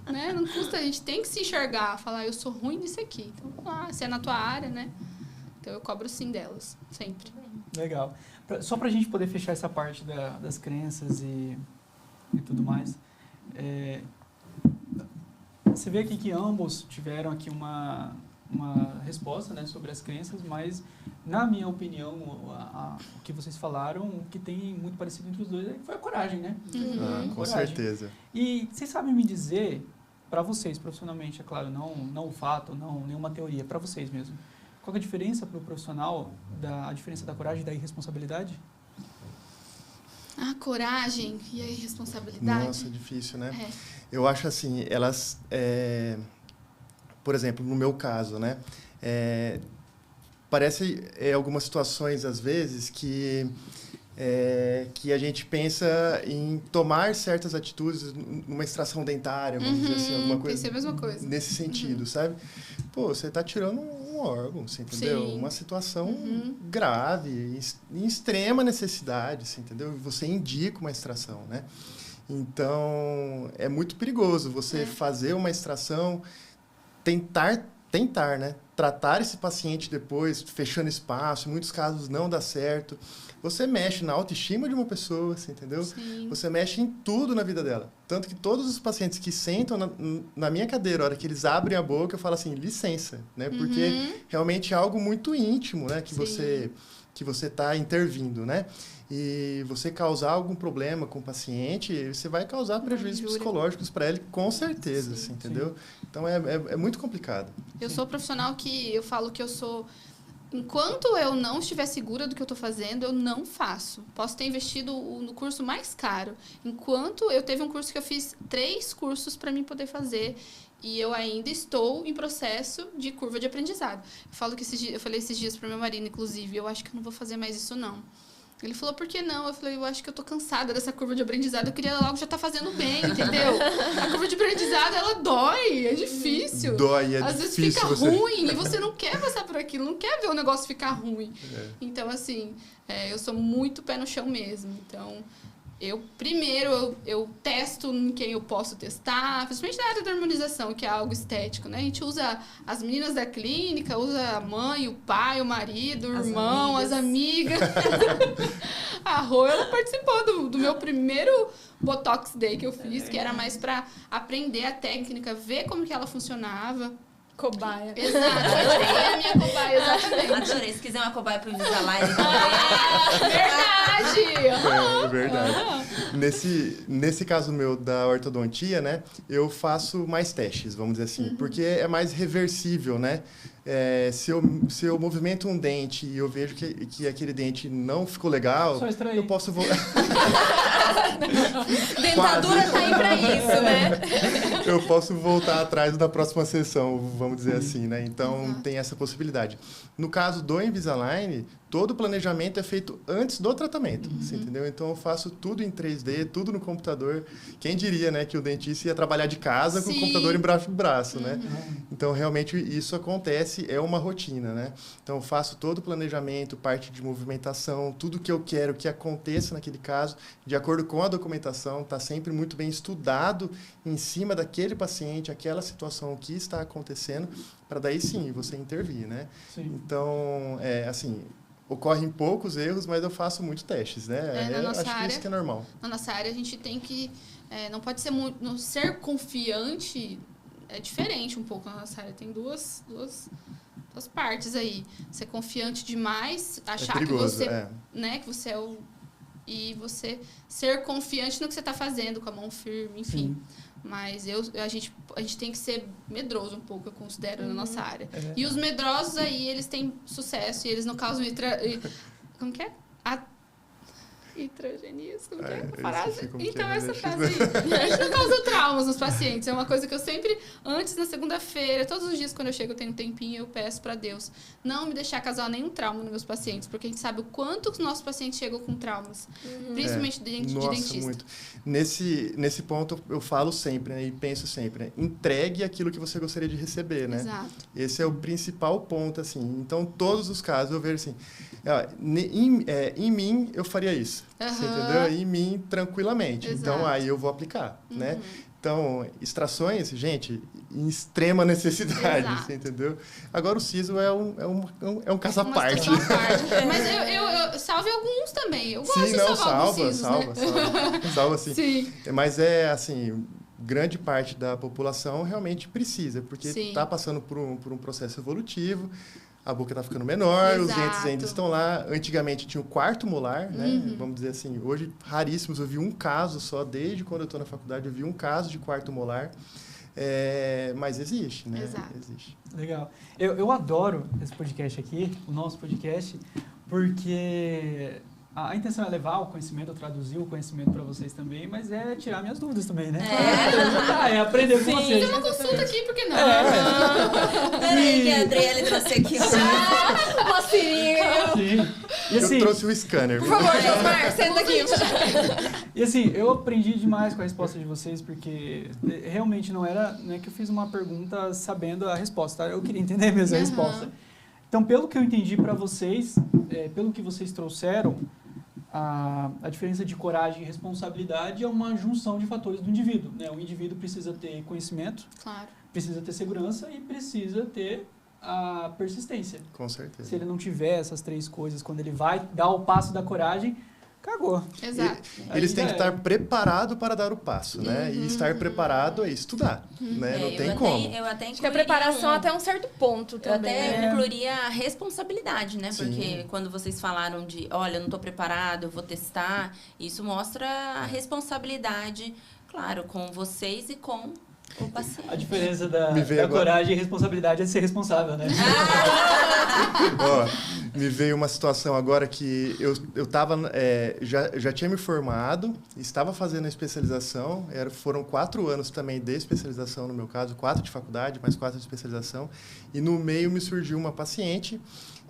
Né? Não custa, a gente tem que se enxergar, falar, eu sou ruim nisso aqui. Então, vamos lá, se é na tua área, né? Então, eu cobro sim delas, sempre. Legal. Só para a gente poder fechar essa parte das crenças e tudo mais, você vê aqui que ambos tiveram aqui uma resposta, né, sobre as crenças, mas, na minha opinião, o que vocês falaram, o que tem muito parecido entre os dois foi a coragem, né? Com Coragem. certeza. E vocês sabem me dizer, para vocês profissionalmente, é claro, não o fato, não nenhuma teoria, para vocês mesmo, qual é a diferença para o profissional, a diferença da coragem e da irresponsabilidade? A coragem e a irresponsabilidade. Nossa, difícil, né? Eu acho assim, elas... por exemplo, no meu caso, né? Parece algumas situações, às vezes, que a gente pensa em tomar certas atitudes numa extração dentária, vamos dizer assim, alguma coisa. Pensei a mesma coisa. Nesse sentido, sabe? Pô, você está tirando um órgão, você entendeu? Sim. Uma situação grave, em extrema necessidade, você entendeu? E você indica uma extração, né? Então, é muito perigoso você fazer uma extração, tentar, né? Tratar esse paciente depois, fechando espaço, em muitos casos não dá certo. Você mexe na autoestima de uma pessoa, você entendeu? Sim. Você mexe em tudo na vida dela. Tanto que todos os pacientes que sentam na minha cadeira, a hora que eles abrem a boca, eu falo assim, licença, né? Porque realmente é algo muito íntimo, né? Que você está intervindo, né? E você causar algum problema com o paciente, você vai causar prejuízos psicológicos para ele, com certeza, assim, entendeu? Então, é muito complicado. Eu sou profissional que eu falo que eu sou... Enquanto eu não estiver segura do que eu estou fazendo, eu não faço. Posso ter investido no curso mais caro. Enquanto eu teve um curso que eu fiz 3 cursos para mim poder fazer... E eu ainda estou em processo de curva de aprendizado. Eu falei esses dias para meu marido, inclusive, eu acho que eu não vou fazer mais isso, não. Ele falou, por que não? Eu falei, eu acho que eu tô cansada dessa curva de aprendizado. Eu queria logo já estar fazendo bem, entendeu? A curva de aprendizado, ela dói, é difícil. Dói, é Às difícil. Às vezes fica ruim e você não quer passar por aquilo, não quer ver o negócio ficar ruim. Então, assim, eu sou muito pé no chão mesmo. Então... Eu testo em quem eu posso testar, principalmente na área da harmonização, que é algo estético, né? A gente usa as meninas da clínica, usa a mãe, o pai, o marido, o irmão, as amigas. A Rô, ela participou do meu primeiro Botox Day que eu fiz, que era mais para aprender a técnica, ver como que ela funcionava. Cobaia. Exato, é a minha cobaia, exatamente. Adorei. Se quiser uma cobaia pro Invisalign Verdade! É verdade. Nesse caso meu da ortodontia, né, eu faço mais testes, vamos dizer assim, porque é mais reversível, né? Se eu movimento um dente e eu vejo que aquele dente não ficou legal, eu posso voltar. Dentadura tá aí pra isso, né? Eu posso voltar atrás na próxima sessão, vamos dizer assim, né? Então, tem essa possibilidade. No caso do Invisalign, todo o planejamento é feito antes do tratamento, você entendeu? Então, eu faço tudo em 3D, tudo no computador. Quem diria, né, que o dentista ia trabalhar de casa com o computador embaixo do braço, né? Então, realmente, isso acontece, é uma rotina, né? Então, eu faço todo o planejamento, parte de movimentação, tudo que eu quero que aconteça naquele caso, de acordo com a documentação, está sempre muito bem estudado em cima daquele paciente, aquela situação que está acontecendo, para daí sim você intervir, né? Sim. Então, assim, ocorrem poucos erros, mas eu faço muitos testes, né? Na nossa acho área, que isso que é normal. Na nossa área, a gente tem que... não pode ser muito... Não ser confiante é diferente um pouco na nossa área. Tem duas partes aí. Ser confiante demais, achar perigoso, que você... Né, que você é o... E você ser confiante no que você está fazendo, com a mão firme, enfim. Sim. Mas a gente tem que ser medroso um pouco, eu considero, na nossa área. E os medrosos aí, eles têm sucesso e eles não causam... Como que é? Intragenias, como que é a frase? Então, essa frase aí. A gente não causa traumas nos pacientes. É uma coisa que eu sempre, antes, na segunda-feira, todos os dias, quando eu chego, eu tenho um tempinho, eu peço pra Deus não me deixar causar nenhum trauma nos meus pacientes, porque a gente sabe o quanto os nossos pacientes chegam com traumas, principalmente de dentista. Muito. Nesse ponto, eu falo sempre, né, e penso sempre, né, entregue aquilo que você gostaria de receber, né? Exato. Esse é o principal ponto, assim. Então, todos os casos, eu vejo assim, em mim, eu faria isso. Você entendeu? Em mim, tranquilamente. Exato. Então, aí eu vou aplicar, né? Então, extrações, gente, em extrema necessidade, você entendeu? Agora, o siso é um caso à parte. Mas eu salve alguns também. Eu gosto de salvar alguns sisos, salva, sim. Sim. Mas assim, grande parte da população realmente precisa, porque está passando por um processo evolutivo, a boca está ficando menor, os dentes ainda estão lá. Antigamente tinha o 4º molar, né? Vamos dizer assim, hoje raríssimos. Eu vi um caso só, desde quando eu estou na faculdade, eu vi um caso de 4º molar. Mas existe, né? Exato. Existe. Legal. Eu adoro esse podcast aqui, o nosso podcast, porque a intenção é levar o conhecimento, traduzir o conhecimento para vocês também, mas é tirar minhas dúvidas também, né? É aprender com vocês. Tem uma consulta aqui, por que não? Peraí, que a Adriele trouxe aqui uma seringa. Assim, eu trouxe o scanner. Por favor, Josmar, senta aqui. E assim, eu aprendi demais com a resposta de vocês, porque realmente não é que eu fiz uma pergunta sabendo a resposta, tá? Eu queria entender mesmo a resposta. Então, pelo que eu entendi para vocês, pelo que vocês trouxeram, a diferença de coragem e responsabilidade é uma junção de fatores do indivíduo, né? O indivíduo precisa ter conhecimento, Claro. precisa ter segurança e precisa ter a persistência. Com certeza. Se ele não tiver essas 3 coisas, quando ele vai dar o passo da coragem, cagou. Exato. Eles Aí têm que já estar preparados para dar o passo, né? E estar preparado é estudar, né? Não tem como. Eu até Acho que a preparação até um certo ponto Eu também. até né? incluiria a responsabilidade, né? Sim. Porque quando vocês falaram de, olha, eu não estou preparado, eu vou testar, isso mostra a responsabilidade, claro, com vocês e com o paciente. A diferença da Me veio agora. coragem e responsabilidade é ser responsável, né? Ó, me veio uma situação agora que eu tava, já tinha me formado, estava fazendo a especialização, foram 4 anos também de especialização no meu caso, 4 de faculdade, mais 4 de especialização, e no meio me surgiu uma paciente,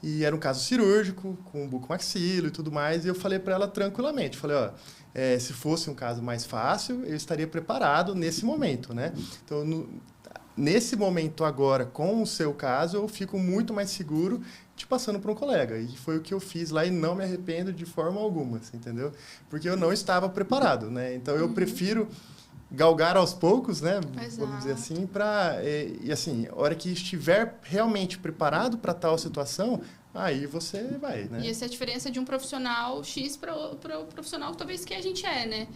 e era um caso cirúrgico, com bucomaxilo e tudo mais, e eu falei para ela tranquilamente, falei, ó, se fosse um caso mais fácil, eu estaria preparado nesse momento, né? Então, nesse momento agora, com o seu caso, eu fico muito mais seguro te passando para um colega. E foi o que eu fiz lá e não me arrependo de forma alguma, assim, entendeu? Porque eu não estava preparado, né? Então, eu prefiro galgar aos poucos, né? Vamos dizer assim, e assim, a hora que estiver realmente preparado para tal situação, aí você vai, né? E essa é a diferença de um profissional X para o profissional talvez que a gente é, né?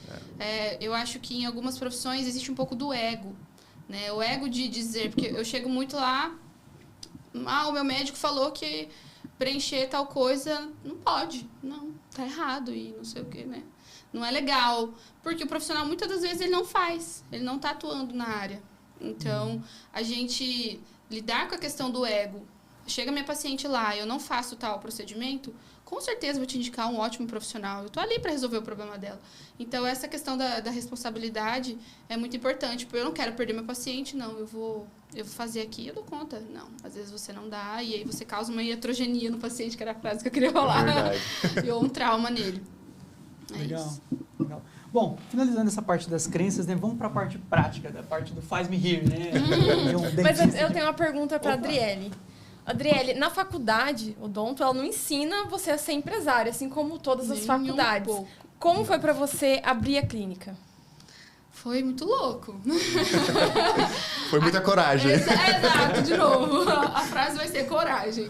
Eu acho que em algumas profissões existe um pouco do ego, né? O ego de dizer, porque eu chego muito lá, o meu médico falou que preencher tal coisa não pode, não, tá errado e não sei o quê, né? Não é legal, porque o profissional muitas das vezes ele não faz, ele não tá atuando na área. Então, a gente lidar com a questão do ego, chega minha paciente lá, eu não faço tal procedimento, com certeza vou te indicar um ótimo profissional. Eu tô ali para resolver o problema dela. Então, essa questão da responsabilidade é muito importante. Porque eu não quero perder meu paciente, não. Eu vou fazer aqui, eu dou conta. Não, às vezes você não dá, e aí você causa uma iatrogenia no paciente, que era a frase que eu queria falar. Ou um trauma nele. Legal, Isso. legal. Bom, finalizando essa parte das crenças, né, vamos para a parte prática, da parte do faz-me rir, né? De um Mas dentista eu de- tenho uma pergunta para Opa. Adriele. Adriele, na faculdade, o Odonto, ela não ensina você a ser empresária, assim como todas as Nem faculdades. um pouco. Como foi para você abrir a clínica? Foi muito louco. Foi muita coragem. Exato, de novo. A frase vai ser coragem.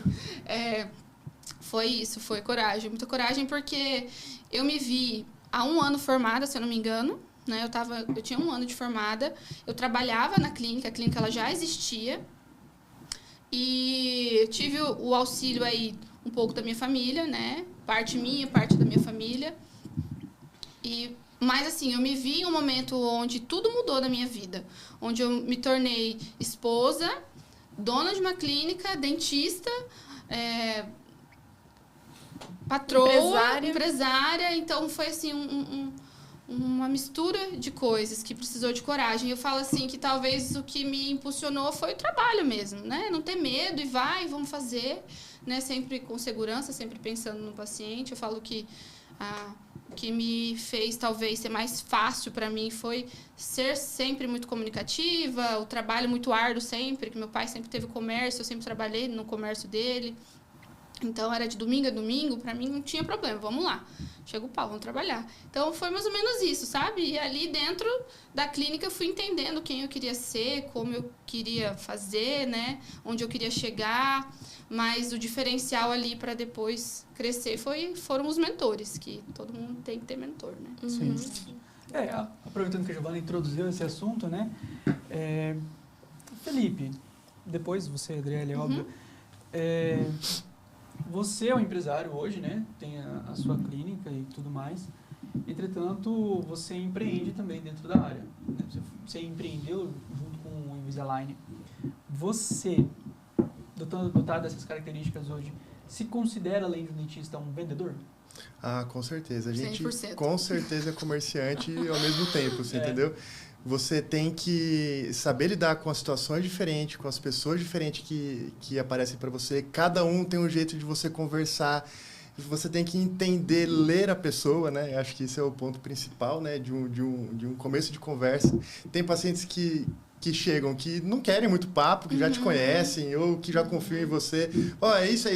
Foi isso, foi coragem. Muita coragem, porque eu me vi há 1 ano formada, se eu não me engano. Né? Eu tinha 1 ano de formada. Eu trabalhava na clínica, a clínica ela já existia. E eu tive o auxílio aí um pouco da minha família, né? Parte minha, parte da minha família. Mas assim, eu me vi em um momento onde tudo mudou na minha vida. Onde eu me tornei esposa, dona de uma clínica, dentista, patroa, empresária. Então foi assim uma mistura de coisas que precisou de coragem. Eu falo assim que talvez o que me impulsionou foi o trabalho mesmo, né? Não ter medo e vamos fazer, né? Sempre com segurança, sempre pensando no paciente. Eu falo que o que me fez talvez ser mais fácil para mim foi ser sempre muito comunicativa, o trabalho muito árduo sempre, que meu pai sempre teve comércio, eu sempre trabalhei no comércio dele. Então, era de domingo a domingo, para mim não tinha problema, vamos lá. Chega o pau, vamos trabalhar. Então, foi mais ou menos isso, sabe? E ali dentro da clínica eu fui entendendo quem eu queria ser, como eu queria fazer, né? Onde eu queria chegar. Mas o diferencial ali para depois crescer foram os mentores, que todo mundo tem que ter mentor, né? Sim. Aproveitando que a Giovana introduziu esse assunto, né? Felipe, depois você, Adriele, é óbvio. Você é um empresário hoje, né? Tem a sua clínica e tudo mais. Entretanto, você empreende também dentro da área. Né? Você empreendeu junto com o Invisalign. Você, dotado dessas características hoje, se considera, além de um dentista, um vendedor? Ah, com certeza. A gente 100%. com certeza é comerciante ao mesmo tempo, você entendeu? Você tem que saber lidar com as situações diferentes, com as pessoas diferentes que aparecem para você. Cada um tem um jeito de você conversar. Você tem que entender, ler a pessoa, né? Eu acho que esse é o ponto principal, né? De um começo de conversa. Tem pacientes que que chegam, que não querem muito papo, que já te conhecem, ou que já confiam em você. Ó, é isso,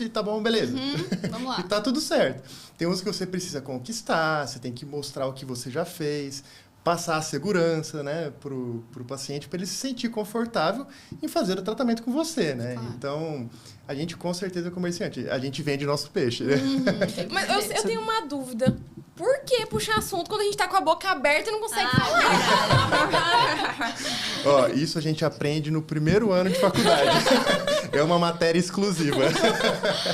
e tá bom, beleza. Vamos lá. E tá tudo certo. Tem uns que você precisa conquistar, você tem que mostrar o que você já fez, passar a segurança, né, pro paciente, para ele se sentir confortável em fazer o tratamento com você, né? Claro. Então, a gente com certeza é comerciante, a gente vende nosso peixe, né? Mas eu tenho uma dúvida. Por que puxar assunto quando a gente tá com a boca aberta e não consegue falar? Ó, isso a gente aprende no primeiro ano de faculdade. É uma matéria exclusiva.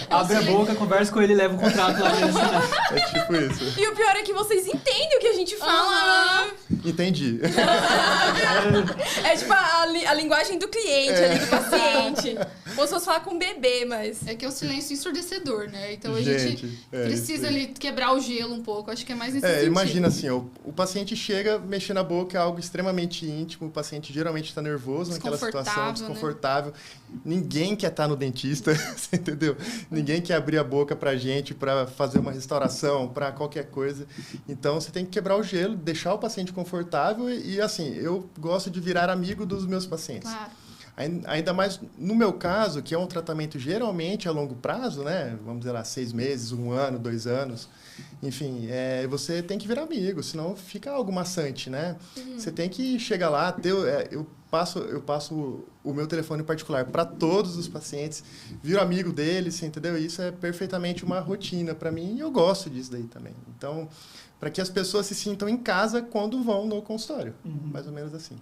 Abre a boca, conversa com ele e leva o contrato lá pra ele assinar. É tipo isso. E o pior é que vocês entendem o que a gente fala. Entendi. É tipo a linguagem do cliente, ali, do paciente. Ou se fosse falar com um bebê, mas... É que é um silêncio ensurdecedor, né? Então a gente precisa ali quebrar o gelo um pouco. Acho que é mais nesse sentido. Imagina assim, ó, o paciente chega, mexer na boca é algo extremamente íntimo, o paciente geralmente está nervoso naquela situação, desconfortável. Né? Ninguém quer estar no dentista, você entendeu? Ninguém quer abrir a boca pra gente, para fazer uma restauração, para qualquer coisa. Então, você tem que quebrar o gelo, deixar o paciente confortável e assim, eu gosto de virar amigo dos meus pacientes. Claro. Ainda mais no meu caso, que é um tratamento geralmente a longo prazo, né? Vamos dizer lá, 6 meses, 1 ano, 2 anos. Enfim, você tem que virar amigo, senão fica algo maçante, né? Você tem que chegar lá, eu passo o meu telefone particular para todos os pacientes, viro amigo deles, entendeu? Isso é perfeitamente uma rotina para mim e eu gosto disso daí também. Então, para que as pessoas se sintam em casa quando vão no consultório, mais ou menos assim.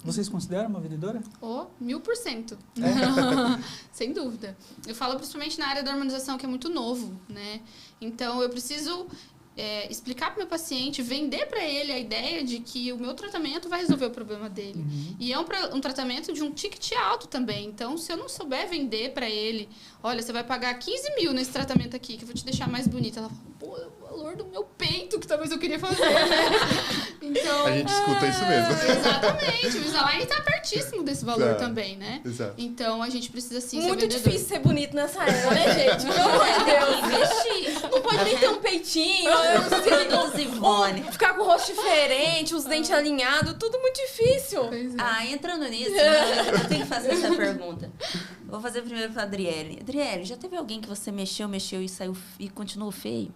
Vocês consideram uma vendedora? 1000%. Sem dúvida. Eu falo principalmente na área da harmonização, que é muito novo, né? Então, eu preciso explicar para o meu paciente, vender para ele a ideia de que o meu tratamento vai resolver o problema dele. E é um tratamento de um ticket alto também. Então, se eu não souber vender para ele, olha, você vai pagar 15 mil nesse tratamento aqui, que eu vou te deixar mais bonita. Ela fala, pô, é o valor do meu peito que talvez eu queria fazer, né? Então, a gente escuta isso mesmo. Exatamente. O Invisalign está pertíssimo desse valor também, né? Exato. Então, a gente precisa sim ser Muito vendedor. difícil ser bonito nessa era, né, gente? Pelo amor de Deus. Não pode nem ter um peitinho, ficar com o rosto diferente, os dentes alinhados, tudo muito difícil. Pois é. Entrando nisso, eu tenho que fazer essa pergunta. Vou fazer primeiro pra Adriele. Adriele, já teve alguém que você mexeu e saiu e continuou feio?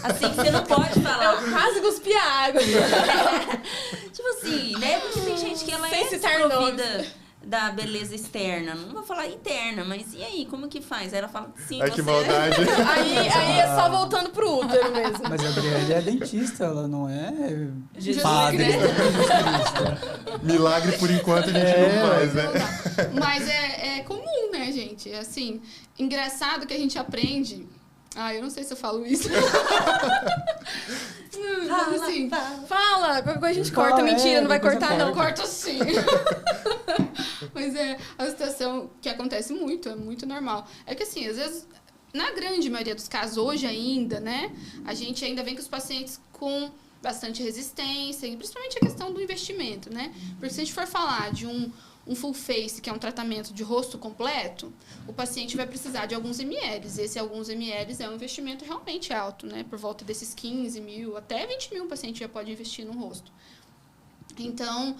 Assim, você não pode falar. Eu quase cuspi a água. Tipo assim, né? Porque tem gente que ela Sem é citar desprovida da beleza externa. Não vou falar interna, mas e aí, como que faz? Aí ela fala, sim, Ai, você... que maldade. Aí é só voltando pro útero mesmo. Mas a Adriele é dentista, ela não é Jesus padre. Cristo. Milagre, por enquanto, a gente não faz, né? Mas é comum, né, gente? É assim, engraçado que a gente aprende... eu não sei se eu falo isso. Mas assim, Fala, qualquer coisa a gente Fala, corta. Mentira, não vai depois cortar, eu não. corta sim. Mas é a situação que acontece muito, é muito normal. É que assim, às vezes, na grande maioria dos casos, hoje ainda, né? A gente ainda vem com os pacientes com bastante resistência, e principalmente a questão do investimento, né? Porque se a gente for falar de um full face, que é um tratamento de rosto completo, o paciente vai precisar de alguns ml. Esse alguns ml é um investimento realmente alto, né? Por volta desses 15 mil, até 20 mil o paciente já pode investir no rosto. Então,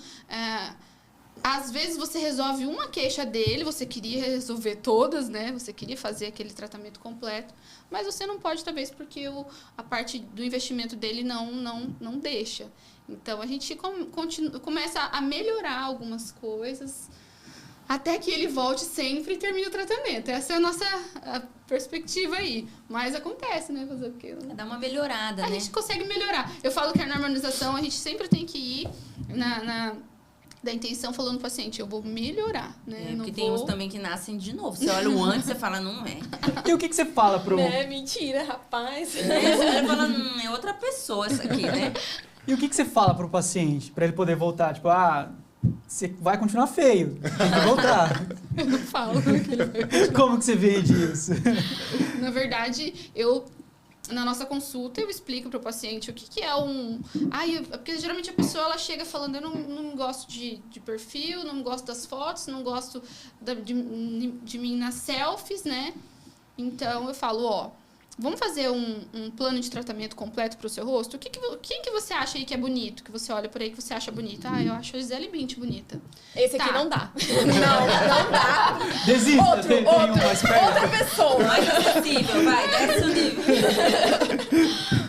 às vezes você resolve uma queixa dele, você queria resolver todas, né? Você queria fazer aquele tratamento completo, mas você não pode, talvez, porque a parte do investimento dele não deixa. Então, a gente começa a melhorar algumas coisas até que ele volte sempre e termine o tratamento. Essa é a nossa perspectiva aí. Mas acontece, né? Fazer o quê? Dá uma melhorada, A né? gente consegue melhorar. Eu falo que a normalização, a gente sempre tem que ir da intenção falando pro paciente, eu vou melhorar, né? Porque tem uns também que nascem de novo. Você olha o antes, você fala, não é. E o que você fala pro... Mentira, rapaz. Você fala, é outra pessoa isso aqui, né? E o que você fala pro paciente pra ele poder voltar? Tipo, você vai continuar feio, tem que voltar. Eu não falo. Como que você vende isso? Na verdade, na nossa consulta, eu explico para o paciente o que é porque geralmente a pessoa ela chega falando, eu não gosto de perfil, não gosto das fotos, não gosto de mim nas selfies, né? Então, eu falo, vamos fazer um plano de tratamento completo para o seu rosto? Quem que você acha aí que é bonito? Que você olha por aí que você acha bonito? Ah, eu acho a Gisele Bündchen bonita. Esse aqui Tá. não dá. Não dá. Desista, tem um mais perto. Outra pessoa. Mais acessível, vai, desce o nível.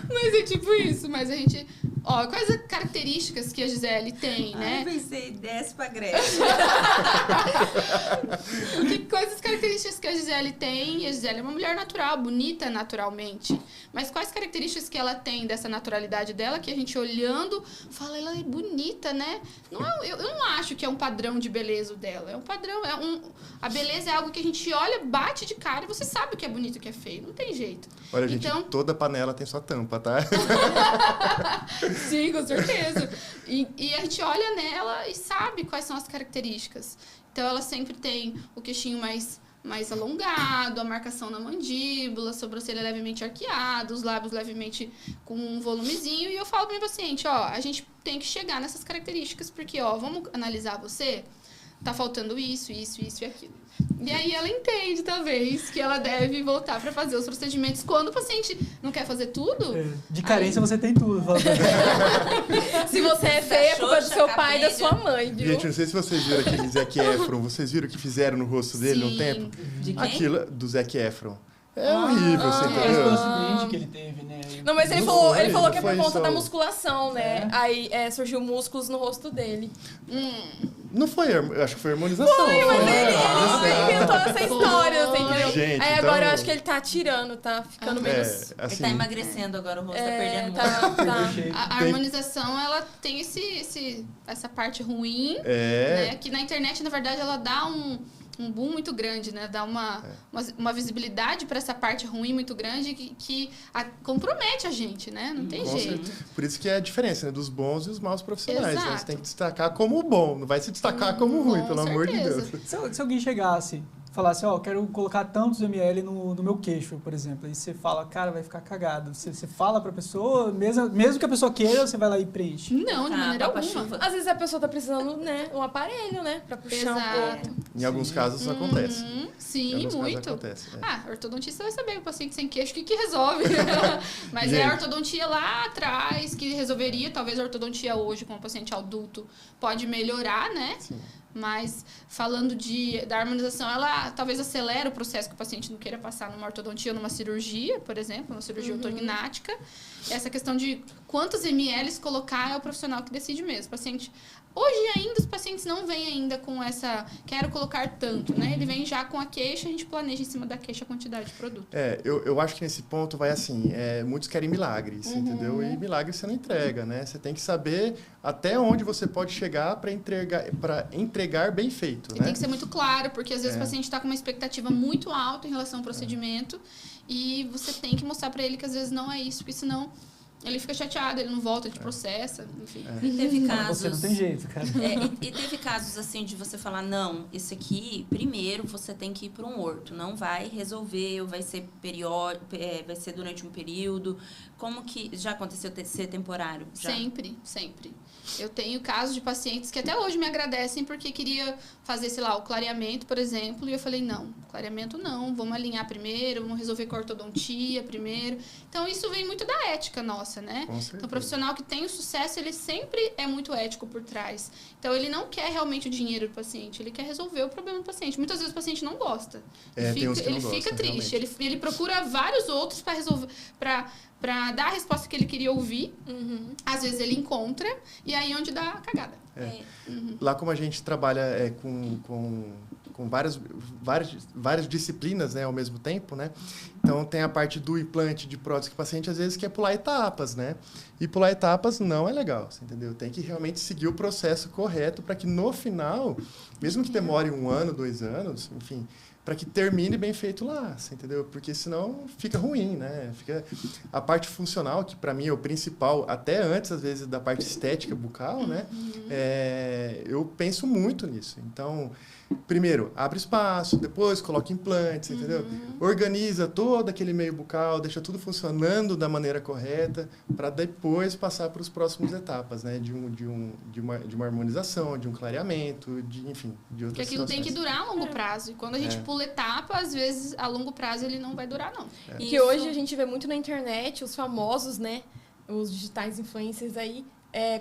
Mas é tipo isso, mas a gente... Ó, quais as características que a Gisele tem, né? Ai, pensei, desce pra Grécia. Quais as características que a Gisele tem? A Gisele é uma mulher natural, bonita naturalmente. Mas quais características que ela tem dessa naturalidade dela que a gente olhando fala, ela é bonita, né? Eu não acho que é um padrão de beleza dela. É um padrão, a beleza é algo que a gente olha, bate de cara e você sabe o que é bonito e o que é feio. Não tem jeito. Olha, gente, Então- toda panela tem sua tampa, tá? Sim, com certeza. E a gente olha nela e sabe quais são as características. Então, ela sempre tem o queixinho mais alongado, a marcação na mandíbula, a sobrancelha levemente arqueada, os lábios levemente com um volumezinho. E eu falo para o meu paciente, ó, a gente tem que chegar nessas características, porque, ó, vamos analisar você, tá faltando isso e aquilo. E aí ela entende, talvez, que ela deve voltar para fazer os procedimentos. Quando o paciente não quer fazer tudo... É, de carência você tem tudo. Fala pra mim. Se você é feia, é culpa do Xoxa, seu pai e da capenga. sua mãe, viu? Gente, não sei se vocês viram aquele Zac Efron. Vocês viram o que fizeram no rosto dele Sim. um tempo? De quem? Aquilo do Zac Efron. É horrível, você Esse foi o entendeu? acidente que ele teve, né? Não, mas ele Não falou, foi, ele falou não que é por foi conta só- da musculação, né? É. Aí surgiu músculos no rosto dele. Não foi, eu acho que foi harmonização. Mas ele harmonização. inventou essa história, assim, entendeu? Gente, Aí então- agora eu acho que ele tá tirando, tá ficando menos... É, assim, Ele tá emagrecendo agora, o rosto tá perdendo tá, músculo. tá. A harmonização, ela tem essa parte ruim, é, né? Que na internet, na verdade, ela dá um boom muito grande, né? Dá uma visibilidade para essa parte ruim muito grande que compromete a gente, né? Não tem com jeito. certeza. Por isso que é a diferença, né, dos bons e os maus profissionais. Né? Você Exato. tem que destacar como o bom, não vai se destacar como o ruim, Com pelo amor de certeza. Deus. Se alguém chegasse, falasse, ó, quero colocar tantos ml no meu queixo, por exemplo, e você fala, cara, vai ficar cagado. Você fala pra pessoa, mesmo que a pessoa queira, você vai lá e preenche. Não, de Tá, maneira alguma. papa-chuva. Às vezes a pessoa tá precisando, né, um aparelho, né, pra puxar um Exato. pouco. Em alguns casos isso acontece. Em Sim, alguns muito. casos acontece. É. Ah, ortodontista vai saber, o paciente sem queixo, o que resolve? Mas é Gente. a ortodontia lá atrás que resolveria, talvez a ortodontia hoje, com o paciente adulto, pode melhorar, né? Sim. Mas falando da harmonização, ela talvez acelera o processo que o paciente não queira passar numa ortodontia ou numa cirurgia, por exemplo, uma cirurgia ortognática. Essa questão de quantos ml colocar é o profissional que decide mesmo. O paciente, hoje ainda os pacientes não vêm ainda com essa, quero colocar tanto, né? Ele vem já com a queixa, a gente planeja em cima da queixa a quantidade de produto. Eu acho que nesse ponto vai assim, muitos querem milagres, entendeu? E milagres você não entrega, né? Você tem que saber até onde você pode chegar para entregar bem feito, E né? tem que ser muito claro, porque às vezes o paciente está com uma expectativa muito alta em relação ao procedimento e você tem que mostrar para ele que às vezes não é isso, porque senão ele fica chateado, ele não volta, ele processa, enfim. E teve casos... Você não tem jeito, cara. E teve casos assim de você falar, não, esse aqui, primeiro você tem que ir para um orto, não vai resolver, ou vai ser vai ser durante um período. Como que já aconteceu ser temporário? Já? Sempre, sempre. Eu tenho casos de pacientes que até hoje me agradecem porque queria fazer, sei lá, o clareamento, por exemplo, e eu falei, não, clareamento não, vamos alinhar primeiro, vamos resolver com a ortodontia primeiro. Então, isso vem muito da ética nossa, né? Com certeza. Então, o profissional que tem o sucesso, ele sempre é muito ético por trás. Então, ele não quer realmente o dinheiro do paciente, ele quer resolver o problema do paciente. Muitas vezes o paciente não gosta. Tem uns que não Ele fica gostam, triste, ele procura vários outros para resolver, para dar a resposta que ele queria ouvir. Às vezes ele encontra, e aí é onde dá a cagada. Lá como a gente trabalha com várias disciplinas, né, ao mesmo tempo, né? Então tem a parte do implante de prótese que o paciente às vezes quer pular etapas, né? E pular etapas não é legal, você entendeu? Tem que realmente seguir o processo correto para que no final, mesmo que demore 1 ano, 2 anos, enfim, para que termine bem feito lá, você entendeu? Porque senão fica ruim, né? Fica a parte funcional, que para mim é o principal, até antes, às vezes, da parte estética bucal, né? Eu penso muito nisso. Então, primeiro, abre espaço, depois coloca implantes, entendeu? Organiza todo aquele meio bucal, deixa tudo funcionando da maneira correta, para depois passar para as próximas etapas, né? De uma harmonização, de um clareamento, enfim, de outras Porque aquilo tem que situações. durar a longo prazo. E quando a gente pula etapa, às vezes, a longo prazo, ele não vai durar, não. E que hoje a gente vê muito na internet, os famosos, né? Os digitais influencers aí,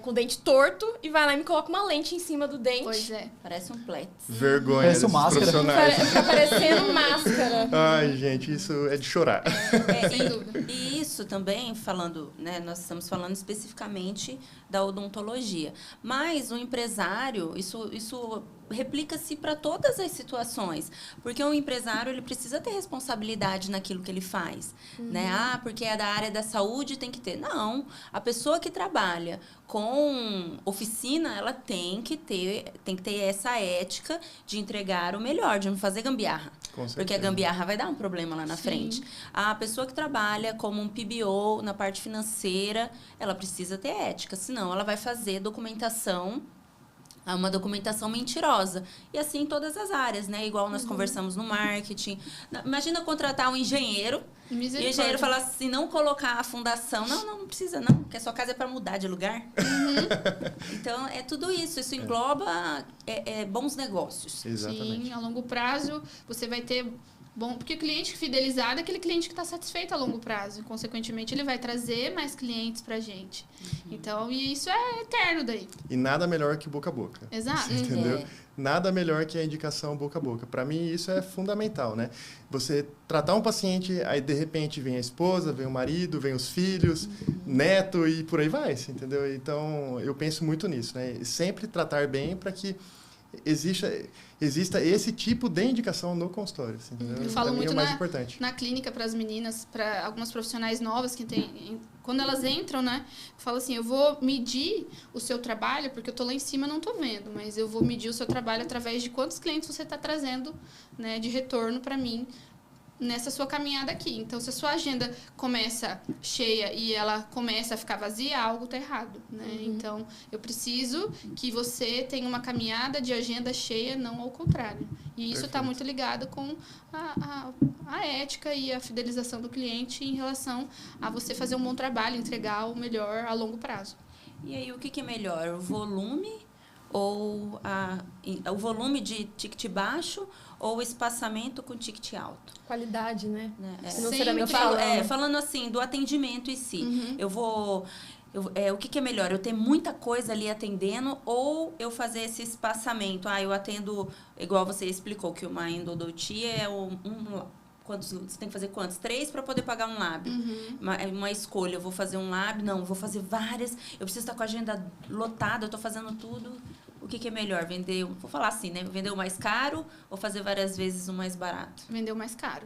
com o dente torto e vai lá e me coloca uma lente em cima do dente. Pois é. Parece um pletz. Vergonha Parece desses máscara. profissionais. Fica parecendo máscara. Ai, gente, isso é de chorar. Sem dúvida. E isso também, falando, né, nós estamos falando especificamente da odontologia. Mas o empresário, isso replica-se para todas as situações. Porque o empresário, ele precisa ter responsabilidade naquilo que ele faz. Né? Porque é da área da saúde, tem que ter. Não, a pessoa que trabalha com oficina, ela tem que ter essa ética de entregar o melhor, de não fazer gambiarra. Com certeza. Porque a gambiarra vai dar um problema lá na frente. A pessoa que trabalha como um PBO na parte financeira, ela precisa ter ética, senão ela vai fazer documentação, uma documentação mentirosa. E assim em todas as áreas, né? Igual nós conversamos no marketing. Imagina contratar um engenheiro e o engenheiro falar assim, não colocar a fundação. Não precisa não, porque a sua casa é para mudar de lugar. Então, é tudo isso. Isso engloba bons negócios. Exatamente. Sim, a longo prazo, você vai ter... Bom, porque o cliente fidelizado é aquele cliente que está satisfeito a longo prazo. E, consequentemente, ele vai trazer mais clientes para a gente. Então, e isso é eterno daí. E nada melhor que boca a boca. Exato. Entendeu? Nada melhor que a indicação boca a boca. Para mim, isso é fundamental, né? Você tratar um paciente, aí de repente vem a esposa, vem o marido, vem os filhos, neto e por aí vai, entendeu? Então, eu penso muito nisso, né? Sempre tratar bem para que exista esse tipo de indicação no consultório. Entendeu? Eu falo Pra mim, muito é o mais importante. na clínica para as meninas, para algumas profissionais novas que tem, quando elas entram, né? Eu falo assim, eu vou medir o seu trabalho, porque eu tô lá em cima, não tô vendo, mas eu vou medir o seu trabalho através de quantos clientes você está trazendo, né, de retorno para mim nessa sua caminhada aqui. Então, se a sua agenda começa cheia e ela começa a ficar vazia, algo está errado, né? Então, eu preciso que você tenha uma caminhada de agenda cheia, não ao contrário. E isso está muito ligado com a ética e a fidelização do cliente em relação a você fazer um bom trabalho, entregar o melhor a longo prazo. E aí, o que é melhor? O volume ou o volume de ticket baixo ou o espaçamento com ticket alto? Qualidade, né? Financeiramente falando assim, do atendimento em si. O que é melhor? Eu ter muita coisa ali atendendo ou eu fazer esse espaçamento? Eu atendo, igual você explicou, que uma endodontia é você tem que fazer quantos? 3 para poder pagar um lab. Uma escolha, eu vou fazer um lab? Não, eu vou fazer várias. Eu preciso estar com a agenda lotada, eu estou fazendo tudo. O que é melhor? Vender, vou falar assim, né? Vender o mais caro ou fazer várias vezes o mais barato? Vender o mais caro.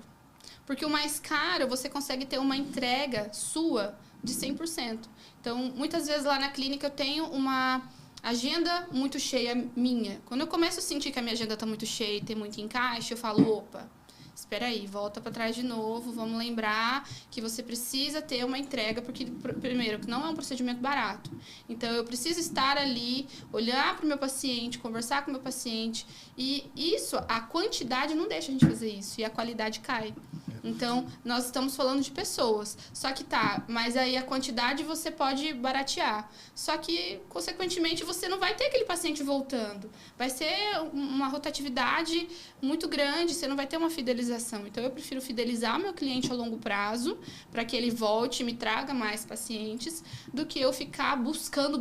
Porque o mais caro, você consegue ter uma entrega sua de 100%. Então, muitas vezes lá na clínica eu tenho uma agenda muito cheia minha. Quando eu começo a sentir que a minha agenda está muito cheia e tem muito encaixe, eu falo, opa, espera aí, volta para trás de novo, vamos lembrar que você precisa ter uma entrega, porque, primeiro, que não é um procedimento barato. Então, eu preciso estar ali, olhar para o meu paciente, conversar com o meu paciente, e isso, a quantidade não deixa a gente fazer isso, e a qualidade cai. Então, nós estamos falando de pessoas. Só que mas aí a quantidade você pode baratear. Só que, consequentemente, você não vai ter aquele paciente voltando. Vai ser uma rotatividade muito grande, você não vai ter uma fidelização. Então, eu prefiro fidelizar o meu cliente a longo prazo, para que ele volte e me traga mais pacientes, do que eu ficar buscando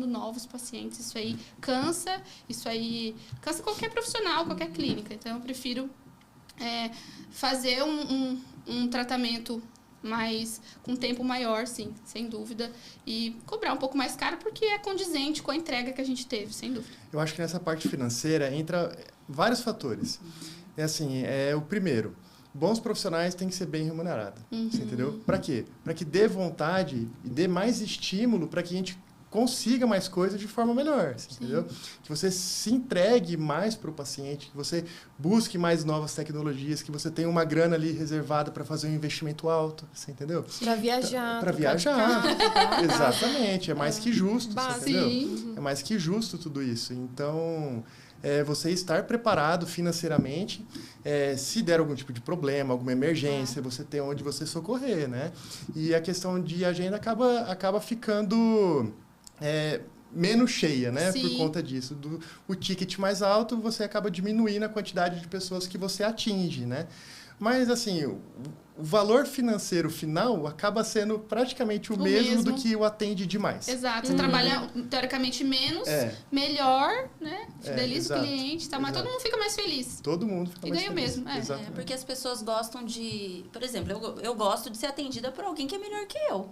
novos pacientes. Isso aí cansa qualquer profissional, qualquer clínica. Então, eu prefiro fazer um tratamento com tempo maior, sim, sem dúvida, e cobrar um pouco mais caro porque é condizente com a entrega que a gente teve, sem dúvida. Eu acho que nessa parte financeira entra vários fatores. O primeiro, bons profissionais têm que ser bem remunerados, você entendeu? Para quê? Para que dê vontade e dê mais estímulo para que a gente consiga mais coisas de forma melhor, entendeu? Que você se entregue mais para o paciente, que você busque mais novas tecnologias, que você tenha uma grana ali reservada para fazer um investimento alto, você entendeu? Para viajar. Para viajar. Exatamente, é mais que justo, você entendeu? É mais que justo tudo isso. Então, você estar preparado financeiramente, se der algum tipo de problema, alguma emergência, você ter onde você socorrer, né? E a questão de agenda acaba ficando menos cheia, né? Sim. Por conta disso. O ticket mais alto, você acaba diminuindo a quantidade de pessoas que você atinge, né? Mas, assim, o valor financeiro final acaba sendo praticamente o mesmo do que o atende demais. Exato. Você trabalha, teoricamente, menos, melhor, né? Fideliza o cliente, tá? Mas todo mundo fica mais feliz. Todo mundo fica mais feliz. E ganha mesmo. Porque as pessoas gostam de... Por exemplo, eu gosto de ser atendida por alguém que é melhor que eu.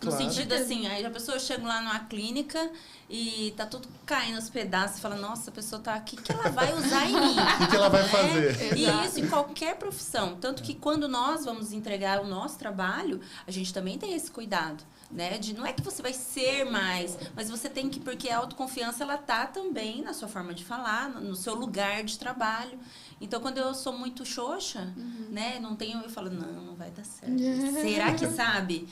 No sentido assim, aí a pessoa chega lá numa clínica e tá tudo caindo aos pedaços e fala, nossa, a pessoa tá aqui, o que ela vai usar em mim? O que ela vai fazer? E isso em qualquer profissão. Tanto que quando nós vamos entregar o nosso trabalho, a gente também tem esse cuidado, né? Não é que você vai ser mais, mas você tem que, porque a autoconfiança, ela tá também na sua forma de falar, no seu lugar de trabalho. Então, quando eu sou muito xoxa, né, eu falo, não vai dar certo. Será que sabe?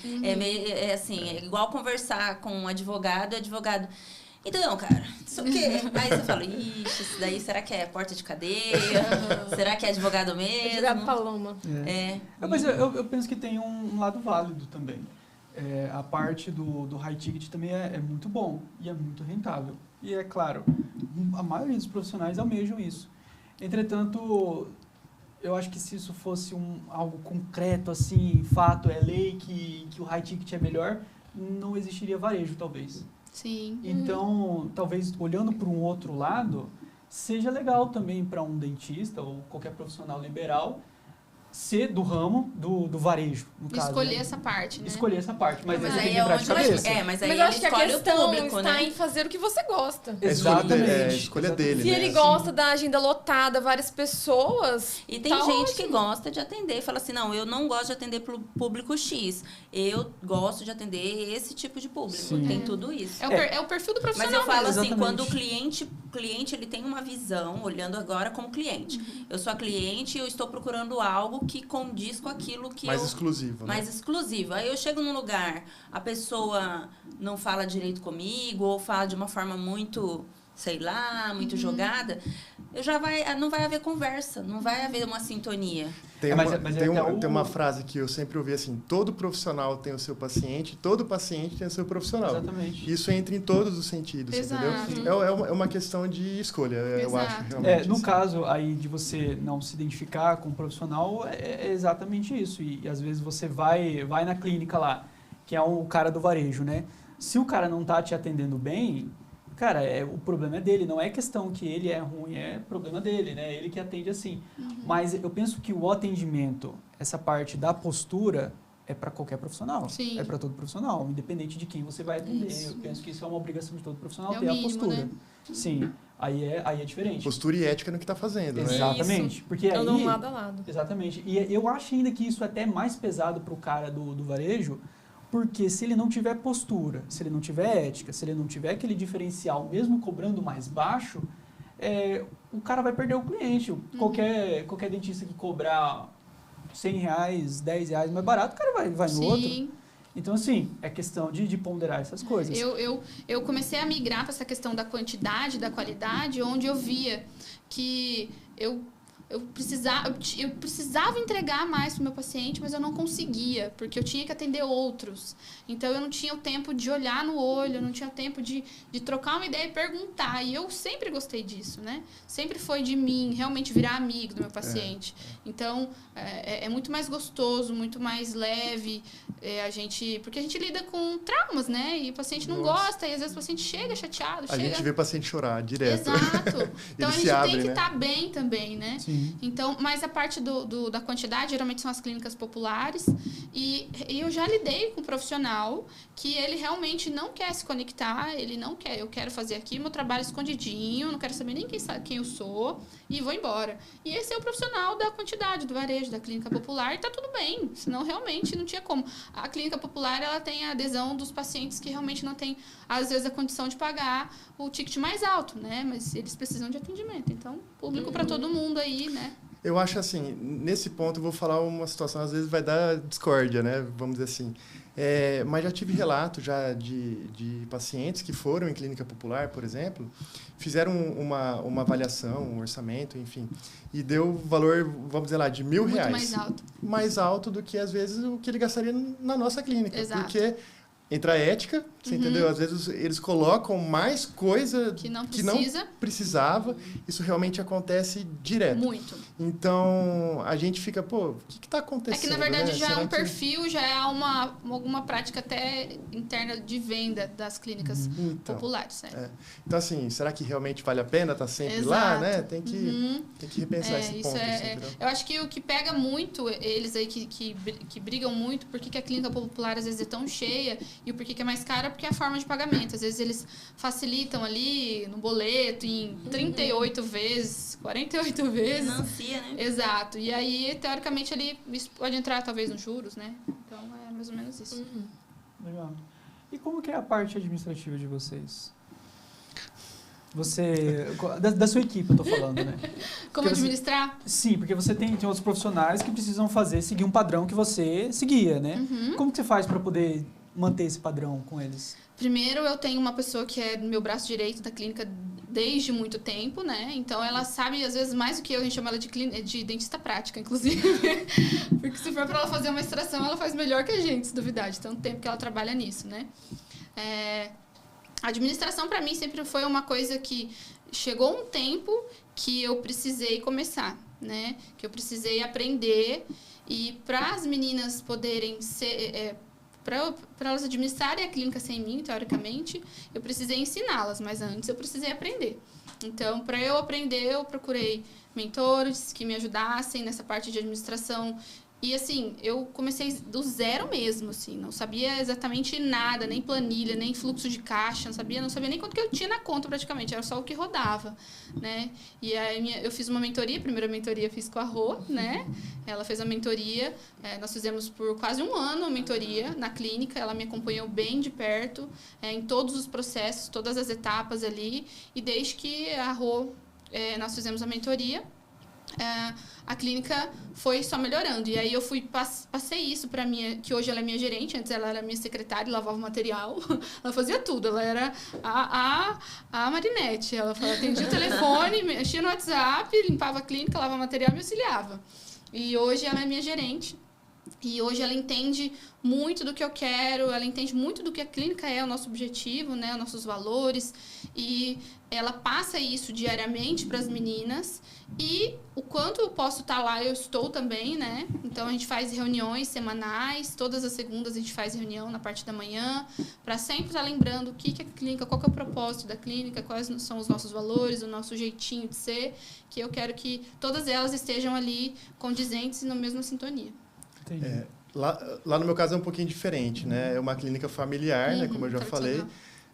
Assim, é igual conversar com um advogado, então, cara, isso o quê? Aí você fala, ixi, isso daí, será que é porta de cadeia? Será que é advogado mesmo? Advogado Paloma. Mas eu penso que tem um lado válido também. A parte do high ticket também é muito bom e é muito rentável. E é claro, a maioria dos profissionais almejam isso. Entretanto, eu acho que se isso fosse algo concreto, assim, fato, é lei, que o high ticket é melhor, não existiria varejo, talvez. Sim. Então, talvez, olhando para um outro lado, seja legal também para um dentista ou qualquer profissional liberal ser do ramo do varejo, no caso. Escolher né? essa parte, né? Escolher essa parte, mas Mas aí tem aí que entrar de cabeça. mas aí Mas eu acho que a escolhe questão o público, está né? em fazer o que você gosta. Exatamente. A escolha dele, Se né? ele gosta da agenda lotada, várias pessoas... E tem tá gente ótimo. que gosta de atender, fala assim, não, eu não gosto de atender pro público X, eu gosto de atender esse tipo de público. Sim. Tem tudo isso. É o perfil do Mas profissional. eu falo mesmo. assim, Exatamente. quando o cliente ele tem uma visão, olhando agora como cliente. Eu sou a cliente e eu estou procurando algo que condiz com aquilo que Mais exclusivo, né? mais exclusivo. Aí eu chego num lugar, a pessoa não fala direito comigo, ou fala de uma forma muito, sei lá, muito jogada, não vai haver conversa, não vai haver uma sintonia. Tem uma frase que eu sempre ouvi assim, todo profissional tem o seu paciente, todo paciente tem o seu profissional. Exatamente. Isso entra em todos os sentidos, Exato. entendeu? É uma questão de escolha, eu Exato. acho, realmente. No assim. caso aí de você não se identificar com um profissional, é exatamente isso. E às vezes você vai na clínica lá, que é o cara do varejo, né? Se o cara não tá te atendendo bem, cara, o problema é dele. Não é questão que ele é ruim, é problema dele, né? Ele que atende assim. Mas eu penso que o atendimento, essa parte da postura, é para qualquer profissional. Sim. É para todo profissional, independente de quem você vai atender. Isso. Eu penso que isso é uma obrigação de todo profissional, É o ter mínimo, a postura. né? Sim, aí é diferente. Postura e ética no que está fazendo, né? Exatamente. Porque aí, Andam lado a lado. exatamente. E eu acho ainda que isso é até mais pesado para o cara do varejo, porque se ele não tiver postura, se ele não tiver ética, se ele não tiver aquele diferencial, mesmo cobrando mais baixo, o cara vai perder o cliente. Qualquer dentista que cobrar R$100, R$10 mais barato, o cara vai no outro. Sim. Então, assim, é questão de ponderar essas coisas. Eu comecei a migrar para essa questão da quantidade, da qualidade, onde eu via que eu precisava entregar mais para o meu paciente, mas eu não conseguia, porque eu tinha que atender outros. Então, eu não tinha o tempo de olhar no olho, eu não tinha o tempo de trocar uma ideia e perguntar. E eu sempre gostei disso, né? Sempre foi de mim, realmente virar amigo do meu paciente. Então, é muito mais gostoso, muito mais leve. Porque a gente lida com traumas, né? E o paciente não gosta, e às vezes o paciente chega chateado. A gente vê o paciente chorar direto. Exato. Então, a gente tem que né? estar bem também, né? Sim. Então, mas a parte da quantidade, geralmente são as clínicas populares. E eu já lidei com um profissional que ele realmente não quer se conectar, ele não quer. Eu quero fazer aqui meu trabalho escondidinho, não quero saber nem quem eu sou e vou embora. E esse é o profissional da quantidade, do varejo, da clínica popular, e tá tudo bem. Senão, realmente, não tinha como. A clínica popular, ela tem a adesão dos pacientes que realmente não tem, às vezes, a condição de pagar o ticket mais alto, né? Mas eles precisam de atendimento. Então, público para todo mundo aí, né? Eu acho assim, nesse ponto eu vou falar uma situação, às vezes vai dar discórdia, né? Vamos dizer assim. Mas já tive relato já de pacientes que foram em clínica popular, por exemplo, fizeram uma avaliação, um orçamento, enfim, e deu valor, vamos dizer lá, de R$1.000. Muito mais alto. Mais alto do que, às vezes, o que ele gastaria na nossa clínica. Exato. Porque entra a ética, você entendeu? Às vezes eles colocam mais coisa Que não precisava. Isso realmente acontece direto. Muito. Então, a gente fica, pô, o que está acontecendo? É que, na verdade, né? já Será é um que... perfil, já é alguma prática até interna de venda das clínicas populares. Então, assim, será que realmente vale a pena estar sempre Exato. lá, né? Tem que repensar esse ponto. Eu acho que o que pega muito eles aí que brigam muito, por que a clínica popular às vezes é tão cheia e o porquê que é mais cara, porque é a forma de pagamento. Às vezes eles facilitam ali no boleto em 38 vezes, 48 vezes. Financia, né? Exato. E aí, teoricamente, ali isso pode entrar talvez nos juros, né? Então é mais ou menos isso. Legal. E como que é a parte administrativa de vocês? Você... Da sua equipe, eu tô falando, né? Como administrar? Sim, porque você tem outros profissionais que precisam seguir um padrão que você seguia, né? Como que você faz para poder manter esse padrão com eles? Primeiro, eu tenho uma pessoa que é meu braço direito da clínica desde muito tempo, né? Então, ela sabe, às vezes, mais do que eu. A gente chama ela de dentista prática, inclusive. Porque se for para ela fazer uma extração, ela faz melhor que a gente, se duvidar. De tanto tempo que ela trabalha nisso, né? A administração, para mim, sempre foi uma coisa que chegou um tempo que eu precisei começar, né? Que eu precisei aprender. E para as meninas poderem ser... Para elas administrarem a clínica sem mim, teoricamente, eu precisei ensiná-las, mas antes eu precisei aprender. Então, para eu aprender, eu procurei mentores que me ajudassem nessa parte de administração. E, assim, eu comecei do zero mesmo, assim, não sabia exatamente nada, nem planilha, nem fluxo de caixa, não sabia nem quanto que eu tinha na conta, praticamente, era só o que rodava, né? E aí eu fiz uma mentoria, a primeira mentoria eu fiz com a Rô, né? Ela fez a mentoria, nós fizemos por quase um ano a mentoria na clínica, ela me acompanhou bem de perto, em todos os processos, todas as etapas ali, e desde que a Rô, nós fizemos a mentoria, a clínica foi só melhorando. E aí eu passei isso para minha, que hoje ela é minha gerente, antes ela era minha secretária, lavava o material, ela fazia tudo, ela era a Marinette, ela atendia o telefone, mexia no WhatsApp, limpava a clínica, lavava o material e me auxiliava. E hoje ela é minha gerente. E hoje ela entende muito do que eu quero, ela entende muito do que a clínica é, o nosso objetivo, né, os nossos valores. E ela passa isso diariamente para as meninas. E o quanto eu posso estar lá, eu estou também, né? Então, a gente faz reuniões semanais. Todas as segundas a gente faz reunião na parte da manhã, para sempre estar lembrando o que é a clínica, qual que é o propósito da clínica, quais são os nossos valores, o nosso jeitinho de ser, que eu quero que todas elas estejam ali condizentes e na mesma sintonia. Lá no meu caso é um pouquinho diferente, né? É uma clínica familiar, né? Como eu já falei,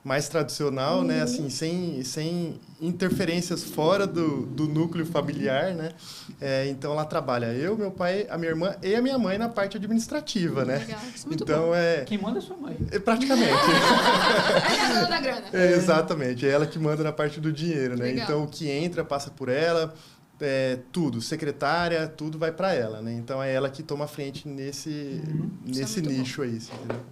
mais tradicional, né? Assim, sem interferências fora do núcleo familiar, né? Então lá trabalha eu, meu pai, a minha irmã e a minha mãe na parte administrativa, né? Legal, isso é muito então bom. Quem manda é sua mãe. Praticamente. É a dona da grana. Exatamente, é ela que manda na parte do dinheiro, né? Legal. Então o que entra passa por ela. Tudo, secretária, tudo vai para ela, né? Então é ela que toma a frente nesse nicho aí, assim, entendeu?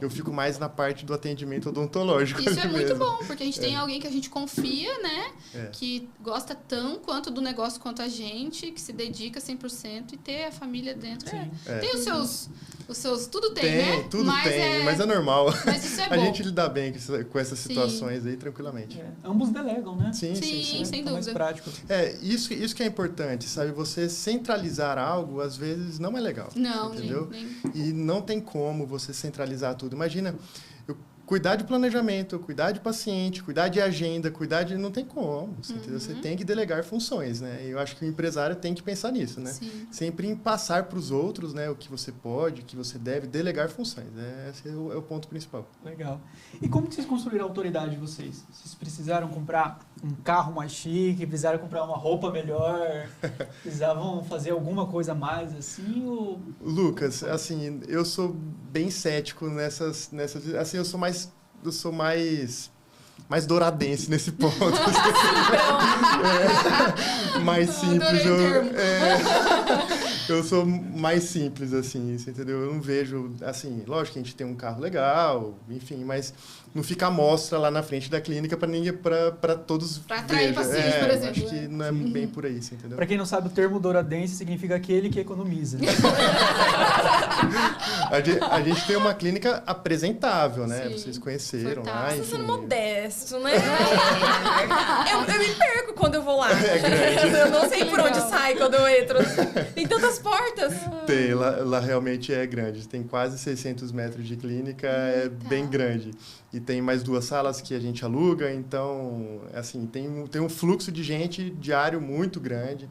Eu fico mais na parte do atendimento odontológico. Isso é muito mesmo. bom, porque a gente tem alguém que a gente confia, né? Que gosta tão quanto do negócio quanto a gente, que se dedica 100% e ter a família dentro. Tem os seus... Tudo tem, né? Tudo tem, mas é normal. Mas isso é bom. A gente lida bem com essas situações aí, tranquilamente. Ambos delegam, né? Sim, sem dúvida. Mais prático. Isso que é importante, sabe? Você centralizar algo, às vezes, não é legal. Não, entendeu? nem... E não tem como você centralizar tudo. Imagina, eu cuidar de planejamento, cuidar de paciente, cuidar de agenda, não tem como. Entendeu? Você tem que delegar funções, né? Eu acho que o empresário tem que pensar nisso, né? Sim. Sempre em passar para os outros, né? O que você pode, o que você deve, delegar funções. Esse é o ponto principal. Legal. E como que vocês construíram a autoridade de vocês? Vocês precisaram comprar um carro mais chique, precisaram comprar uma roupa melhor, precisavam fazer alguma coisa a mais, assim, ou... Lucas, assim, eu sou bem cético nessas assim, eu sou mais douradense nesse ponto. Mais simples. Eu sou mais simples, assim, você entendeu? Eu não vejo, assim, lógico que a gente tem um carro legal, enfim, mas não fica à mostra lá na frente da clínica para ninguém, para todos Pra atrair vejam. pacientes, por exemplo, Acho que não é bem por aí, você entendeu? Para quem não sabe, o termo douradense significa aquele que economiza. A gente tem uma clínica apresentável, né? Sim, Vocês conheceram lá, fantástico. Você sendo enfim. modesto, né? Eu me perco quando eu vou lá. grande. Eu não sei por onde sai quando eu entro. Tem tantas portas. Tem, lá realmente é grande. Tem quase 600 metros de clínica, é bem grande. E tem mais 2 salas que a gente aluga, então, assim, tem um fluxo de gente diário muito grande.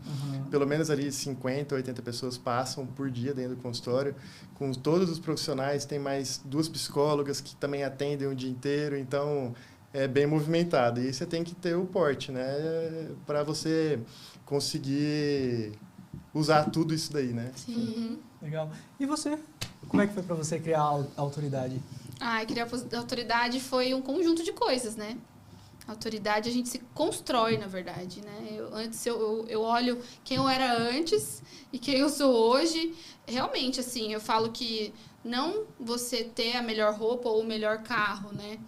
Pelo menos ali 50, 80 pessoas passam por dia dentro do consultório. Com todos os profissionais, tem mais 2 psicólogas que também atendem o dia inteiro, então é bem movimentado. E você tem que ter o porte, né? Para você conseguir usar tudo isso daí, né? Sim. Legal. E você? Como é que foi para você criar a autoridade? Criar a autoridade foi um conjunto de coisas, né? A autoridade a gente se constrói, na verdade, né? Eu olho quem eu era antes e quem eu sou hoje. Realmente, assim, eu falo que não você ter a melhor roupa ou o melhor carro, né?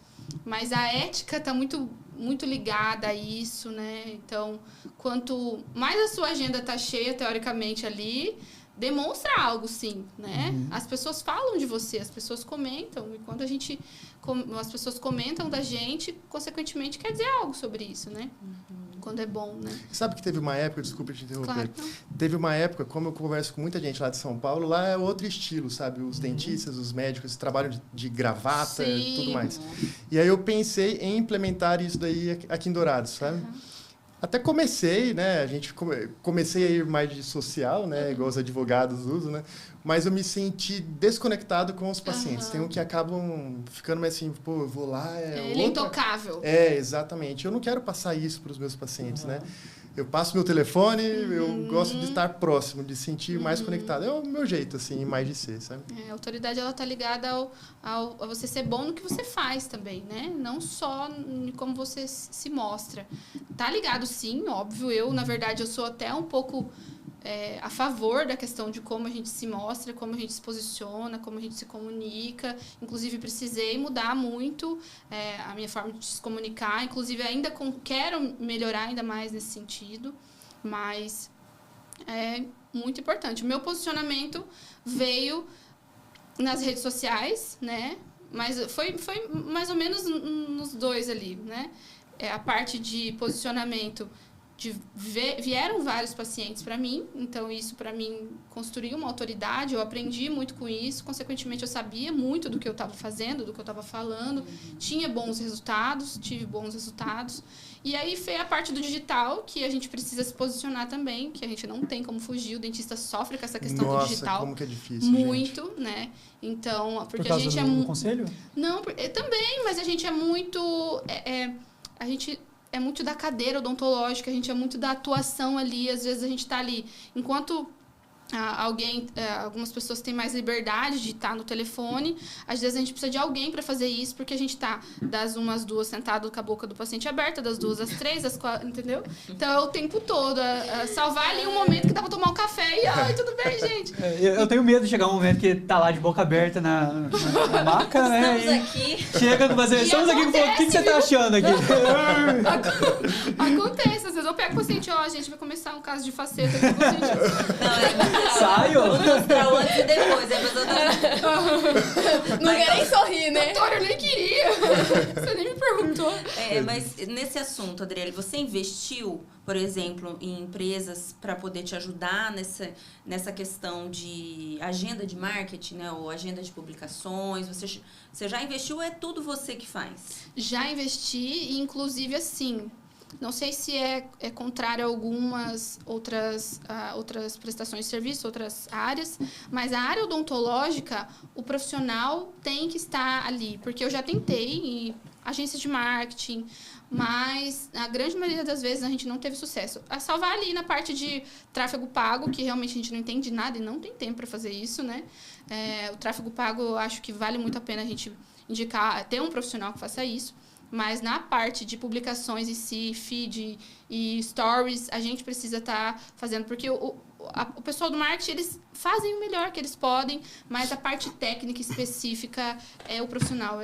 Mas a ética está muito ligada a isso, né? Então, quanto mais a sua agenda está cheia, teoricamente, ali, demonstra algo, sim, né? As pessoas falam de você, as pessoas comentam. E quando as pessoas comentam da gente, consequentemente, quer dizer algo sobre isso, né? Quando é bom, né? Sabe que teve uma época, desculpa te interromper, Claro. teve uma época, como eu converso com muita gente lá de São Paulo, lá é outro estilo, sabe? Os dentistas, os médicos trabalham de gravata e tudo mais. E aí eu pensei em implementar isso daí aqui em Dourados, sabe? Até comecei, né? Comecei a ir mais de social, né? Igual os advogados usam, né? Mas eu me senti desconectado com os pacientes. Tem um que acabam ficando mais assim, pô, eu vou lá... Ele é intocável. Exatamente. Eu não quero passar isso para os meus pacientes, né? Eu passo meu telefone, eu gosto de estar próximo, de sentir mais conectado. É o meu jeito, assim, mais de ser, sabe? A autoridade, ela tá ligada a você ser bom no que você faz também, né? Não só em como você se mostra. Tá ligado, sim, óbvio. Na verdade, eu sou até um pouco a favor da questão de como a gente se mostra, como a gente se posiciona, como a gente se comunica. Inclusive, precisei mudar muito a minha forma de se comunicar. Inclusive, ainda quero melhorar ainda mais nesse sentido. Mas é muito importante. O meu posicionamento veio nas redes sociais, né? Mas foi mais ou menos nos dois ali, né? A parte de posicionamento... vieram vários pacientes para mim, então isso para mim construiu uma autoridade, eu aprendi muito com isso, consequentemente eu sabia muito do que eu estava fazendo, do que eu estava falando, tive bons resultados, e aí foi a parte do digital, que a gente precisa se posicionar também, que a gente não tem como fugir, o dentista sofre com essa questão do digital. Nossa, como que é difícil, muito, gente. né? Então, porque Por causa a gente do conselho? Não, também, mas a gente é muito... a gente... é muito da cadeira odontológica, a gente é muito da atuação ali, às vezes a gente está ali, enquanto algumas pessoas têm mais liberdade de estar no telefone, às vezes a gente precisa de alguém para fazer isso, porque a gente está das 1 às 2 sentado com a boca do paciente aberta, das 2 às 3, às 4, entendeu? Então é o tempo todo, salvar ali um momento que dá para tomar um café e, ai, tudo bem, gente? Eu tenho medo de chegar um momento que tá lá de boca aberta na maca, né? Estamos aqui. Chega com você, estamos aqui, o que você tá achando aqui? Acontece, às vezes eu pego o paciente, a gente vai começar um caso de faceta aqui, o paciente... Saio? Vou mostrar o antes e depois. A pessoa Não quer nem sorrir, né? Doutora, eu nem queria. Você nem me perguntou. Mas nesse assunto, Adriele, você investiu, por exemplo, em empresas para poder te ajudar nessa questão de agenda de marketing, né? Ou agenda de publicações? Você já investiu ou é tudo você que faz? Já investi e, inclusive, assim... Não sei se é contrário a algumas outras prestações de serviço, outras áreas, mas a área odontológica, o profissional tem que estar ali. Porque eu já tentei em agências de marketing, mas a grande maioria das vezes a gente não teve sucesso. A salvar ali na parte de tráfego pago, que realmente a gente não entende nada e não tem tempo para fazer isso, né? O tráfego pago, eu acho que vale muito a pena a gente indicar, ter um profissional que faça isso. Mas na parte de publicações em si, feed e stories, a gente precisa estar fazendo. Porque o pessoal do marketing, eles fazem o melhor que eles podem, mas a parte técnica específica é o profissional.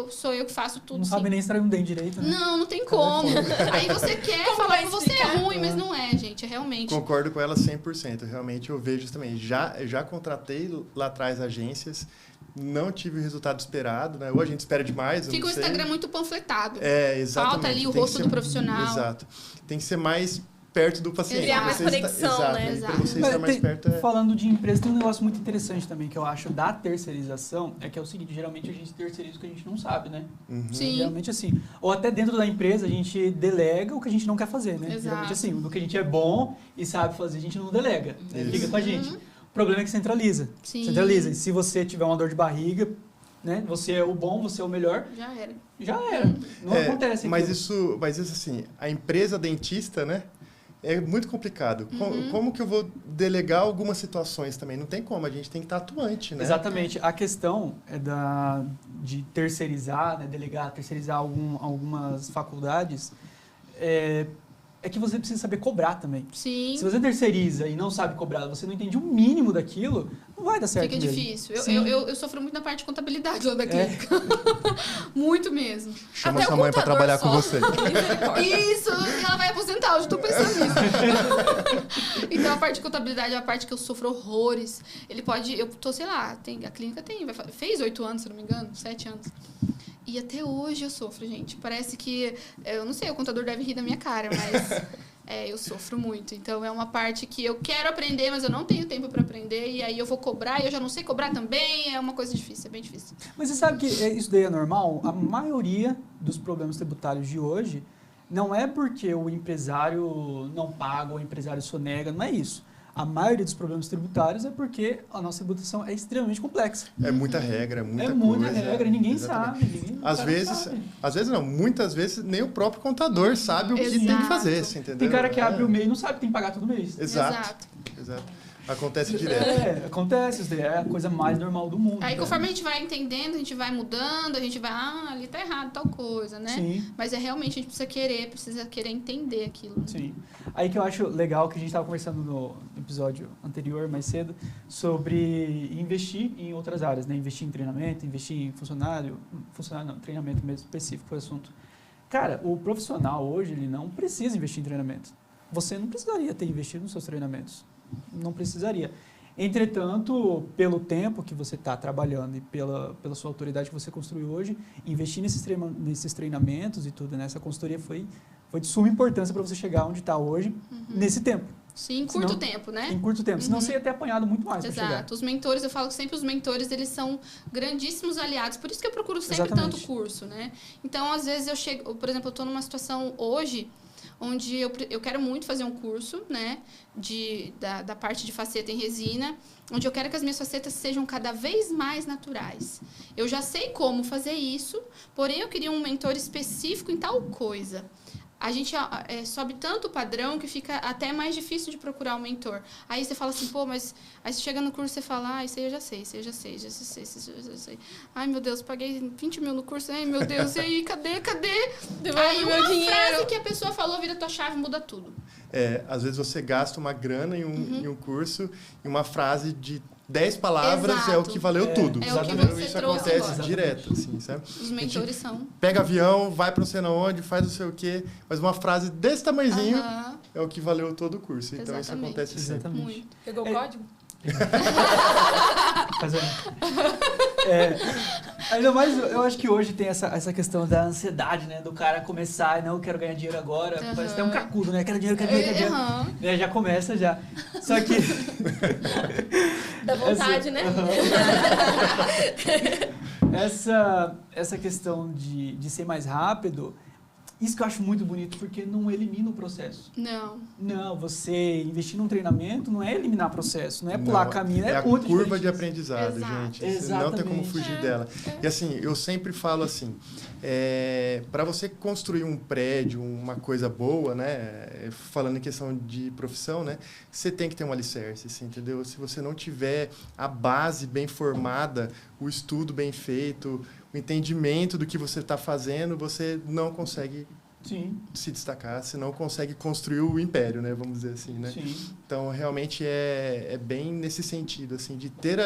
Sou eu que faço tudo. Não sabe nem extrair um dente direito, né? Não tem como. Aí você quer falar que você é ruim, mas não é, gente. É realmente. Concordo com ela 100%. Realmente eu vejo também. Já contratei lá atrás agências, não tive o resultado esperado, né? Ou a gente espera demais. Fica o Instagram muito panfletado. Exatamente. Falta ali o rosto do profissional. Exato. Tem que ser mais perto do paciente. Criar mais conexão, né? Exato. Para você estar mais perto. Falando de empresa, tem um negócio muito interessante também que eu acho da terceirização, é que é o seguinte, geralmente a gente terceiriza o que a gente não sabe, né? Sim. Geralmente assim. Ou até dentro da empresa a gente delega o que a gente não quer fazer, né? Exato. Geralmente assim, do que a gente é bom e sabe fazer, a gente não delega. Né? Fica com a gente. O problema é que centraliza. Sim. Centraliza. E se você tiver uma dor de barriga, né? Você é o bom, você é o melhor. Já era. Não acontece. Mas isso assim, a empresa dentista, né? É muito complicado. Como que eu vou delegar algumas situações também? Não tem como, a gente tem que estar atuante, né? Exatamente. A questão é de terceirizar, né? Delegar, terceirizar algumas faculdades, é que você precisa saber cobrar também. Sim. Se você terceiriza e não sabe cobrar, você não entende o mínimo daquilo, não vai dar certo. Fica mesmo. difícil. Eu sofro muito na parte de contabilidade lá da clínica. Muito mesmo. Chama Até sua o mãe para contador trabalhar com você. Isso! Ela vai aposentar, hoje eu tô pensando nisso. Então, a parte de contabilidade é a parte que eu sofro horrores. Eu tô, sei lá, a clínica fez 8 anos, se não me engano, 7 anos. E até hoje eu sofro, gente. Parece que, eu não sei, o contador deve rir da minha cara, mas eu sofro muito. Então, é uma parte que eu quero aprender, mas eu não tenho tempo para aprender. E aí eu vou cobrar e eu já não sei cobrar também. É uma coisa difícil, é bem difícil. Mas você sabe que isso daí é normal? A maioria dos problemas tributários de hoje não é porque o empresário não paga ou o empresário sonega, não é isso. A maioria dos problemas tributários é porque a nossa tributação é extremamente complexa. É muita regra, muita coisa. Muita regra, ninguém Exatamente. sabe. Às vezes não, muitas vezes nem o próprio contador sabe o que tem que fazer, você entendeu? Tem cara que abre o MEI e não sabe que tem que pagar todo mês. Exato. Acontece direto. Acontece, isso daí é a coisa mais normal do mundo. Aí, conforme a gente vai entendendo, a gente vai mudando, a gente vai, ali tá errado tal coisa, né? Sim. Mas realmente a gente precisa querer entender aquilo. Sim. Aí que eu acho legal que a gente estava conversando no episódio anterior, mais cedo, sobre investir em outras áreas, né? Investir em treinamento, investir em funcionário não, treinamento mesmo específico foi o assunto. Cara, o profissional hoje, ele não precisa investir em treinamento. Você não precisaria ter investido nos seus treinamentos. Não precisaria. Entretanto, pelo tempo que você está trabalhando e pela sua autoridade que você construiu hoje, investir nesses treinamentos e tudo, nessa consultoria foi de suma importância para você chegar onde está hoje, nesse tempo. Sim, em curto tempo, né? Em curto tempo. Senão você ia ter apanhado muito mais para chegar. Exato. Os mentores, eu falo que sempre os mentores, eles são grandíssimos aliados. Por isso que eu procuro sempre Exatamente. tanto curso, né? Então, às vezes, eu chego... Por exemplo, eu estou numa situação hoje onde eu quero muito fazer um curso, né, da parte de faceta em resina, onde eu quero que as minhas facetas sejam cada vez mais naturais. Eu já sei como fazer isso, porém eu queria um mentor específico em tal coisa. A gente sobe tanto o padrão que fica até mais difícil de procurar um mentor. Aí você fala assim, pô, mas... Aí você chega no curso e você fala, isso aí eu já sei, isso aí eu já sei, já sei. Ai, meu Deus, paguei 20 mil no curso, ai, meu Deus, e aí, cadê? Aí meu dinheiro. Frase que a pessoa falou vira tua chave, muda tudo. Às vezes você gasta uma grana em um curso e uma frase de 10 palavras Exato. é o que valeu tudo. É o que Entendeu? você Isso trouxe acontece agora. direto, assim, sabe? Os mentores são... Pega avião, vai para não sei onde, faz não sei o quê, mas uma frase desse tamanhozinho é o que valeu todo o curso. Então isso Exatamente. acontece sempre. Exatamente. Muito. Pegou o código? Ainda mais, eu acho que hoje tem essa questão da ansiedade, né? Do cara começar, não, eu quero ganhar dinheiro agora. Parece até um cracudo, né? Quero dinheiro. Né? Já começa, já. Só que... Dá vontade, né? Essa questão de ser mais rápido, isso que eu acho muito bonito, porque não elimina o processo. Não, você investir num treinamento não é eliminar processo, não é pular caminho, é a muito curva de diferente. aprendizado, Exato. gente. Você Exatamente. não tem como fugir dela. E assim, eu sempre falo assim, para você construir um prédio, uma coisa boa, né? Falando em questão de profissão, né? Você tem que ter um alicerce, assim, entendeu? Se você não tiver a base bem formada, o estudo bem feito, o entendimento do que você está fazendo, você não consegue se destacar, senão consegue construir o império, né? Vamos dizer assim, né? Sim. Então, realmente é bem nesse sentido, assim, de ter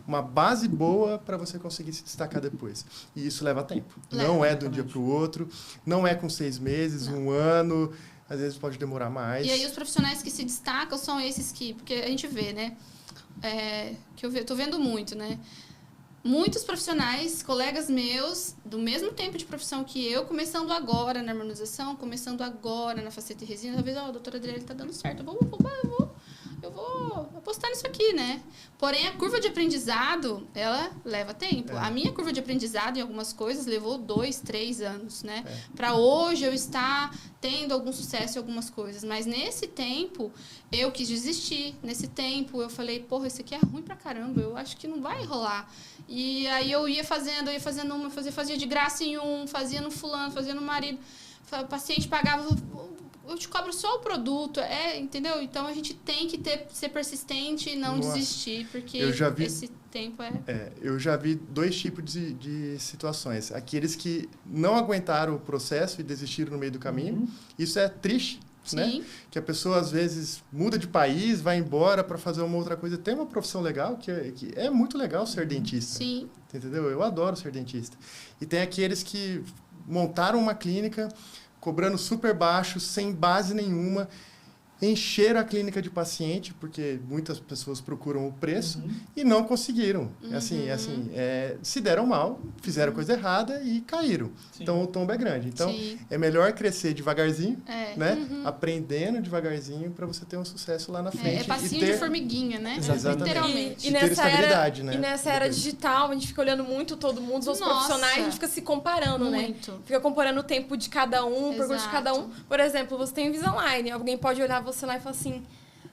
uma base boa para você conseguir se destacar depois. E isso leva tempo. Não é de um dia para o outro, não é com 6 meses, um ano, às vezes pode demorar mais. E aí os profissionais que se destacam são esses que... Porque a gente vê, né? Que eu tô vendo muito, né? Muitos profissionais, colegas meus, do mesmo tempo de profissão que eu, começando agora na harmonização, começando agora na faceta e resina, talvez, a doutora Adriele tá dando certo, eu vou apostar nisso aqui, né? Porém, a curva de aprendizado, ela leva tempo. A minha curva de aprendizado em algumas coisas levou 2, 3 anos, né? Para hoje eu estar tendo algum sucesso em algumas coisas. Mas nesse tempo, eu quis desistir. Nesse tempo, eu falei, porra, isso aqui é ruim pra caramba, eu acho que não vai rolar. E aí eu ia fazendo uma, fazia de graça em um, fazia no fulano, fazia no marido. O paciente pagava... Eu te cobro só o produto, entendeu? Então, a gente tem que ser persistente e não desistir, porque esse tempo eu já vi 2 tipos de situações. Aqueles que não aguentaram o processo e desistiram no meio do caminho. Isso é triste, né? Que a pessoa, às vezes, muda de país, vai embora para fazer uma outra coisa. Tem uma profissão legal, que é muito legal ser dentista. Sim. Entendeu? Eu adoro ser dentista. E tem aqueles que montaram uma clínica... cobrando super baixo, sem base nenhuma, encheram a clínica de paciente, porque muitas pessoas procuram o preço, e não conseguiram. Se deram mal, fizeram coisa errada e caíram. Sim. Então, o tombo é grande. Então, é melhor crescer devagarzinho, né? Aprendendo devagarzinho, para você ter um sucesso lá na frente. É passinho de formiguinha, né? Exatamente. Literalmente. E nessa estabilidade, era, né? E nessa era digital, a gente fica olhando muito todo mundo, os profissionais, a gente fica se comparando, muito. Né? Fica comparando o tempo de cada um, o percurso de cada um. Por exemplo, você tem Invisalign, alguém pode olhar você lá e falar assim...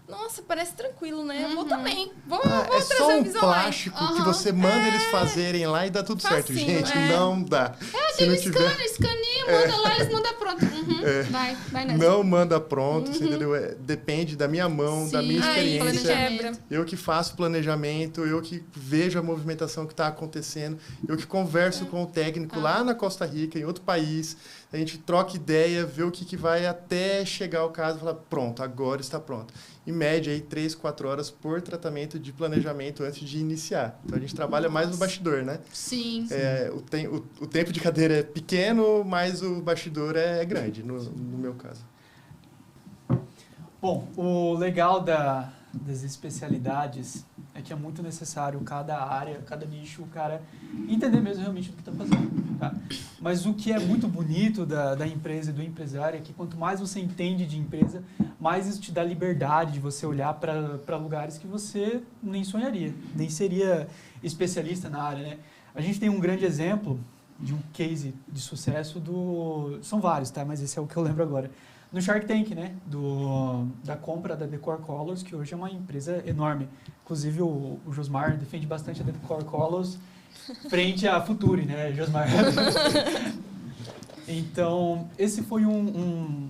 Nossa, parece tranquilo, né? Eu vou também. Vou trazer só o um Invisalign. plástico que você manda eles fazerem lá e dá tudo certo. Gente, não dá. Tem um escaninho, manda lá, eles mandam pronto. Vai nessa. Não manda pronto, você entendeu? Depende da minha mão, da minha experiência. Eu que faço planejamento, eu que vejo a movimentação que está acontecendo, eu que converso com o técnico lá na Costa Rica, em outro país. A gente troca ideia, vê o que vai até chegar o caso e falar, pronto, agora está pronto. Em média, aí, 3, 4 horas por tratamento de planejamento antes de iniciar. Então, a gente trabalha mais no bastidor, né? Sim. O tempo de cadeira é pequeno, mas o bastidor é grande, no meu caso. Bom, o legal das especialidades é que é muito necessário cada área, cada nicho, o cara entender mesmo realmente o que está fazendo, tá? Mas o que é muito bonito da empresa e do empresário é que quanto mais você entende de empresa, mais isso te dá liberdade de você olhar para lugares que você nem sonharia, nem seria especialista na área, né? A gente tem um grande exemplo de um case de sucesso são vários, tá? Mas esse é o que eu lembro agora. No Shark Tank, né? Da compra da Decor Colors, que hoje é uma empresa enorme. Inclusive, o Josmar defende bastante a Decor Colors frente à Futuri, né, Josmar? Então, esse foi um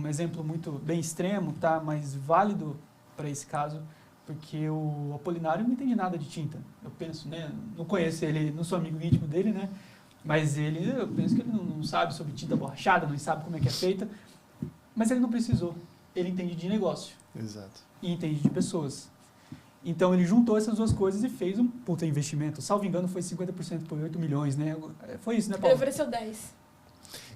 exemplo muito bem extremo, tá? Mas válido para esse caso, porque o Apolinário não entende nada de tinta. Eu penso, né? Não conheço ele, não sou amigo íntimo dele, né? Mas eu penso que ele não sabe sobre tinta borrachada, não sabe como é que é feita. Mas ele não precisou. Ele entende de negócio. Exato. E entende de pessoas. Então, ele juntou essas duas coisas e fez um puta investimento. Salvo engano, foi 50% por 8 milhões, né? Foi isso, né, Paulo? Ele ofereceu 10.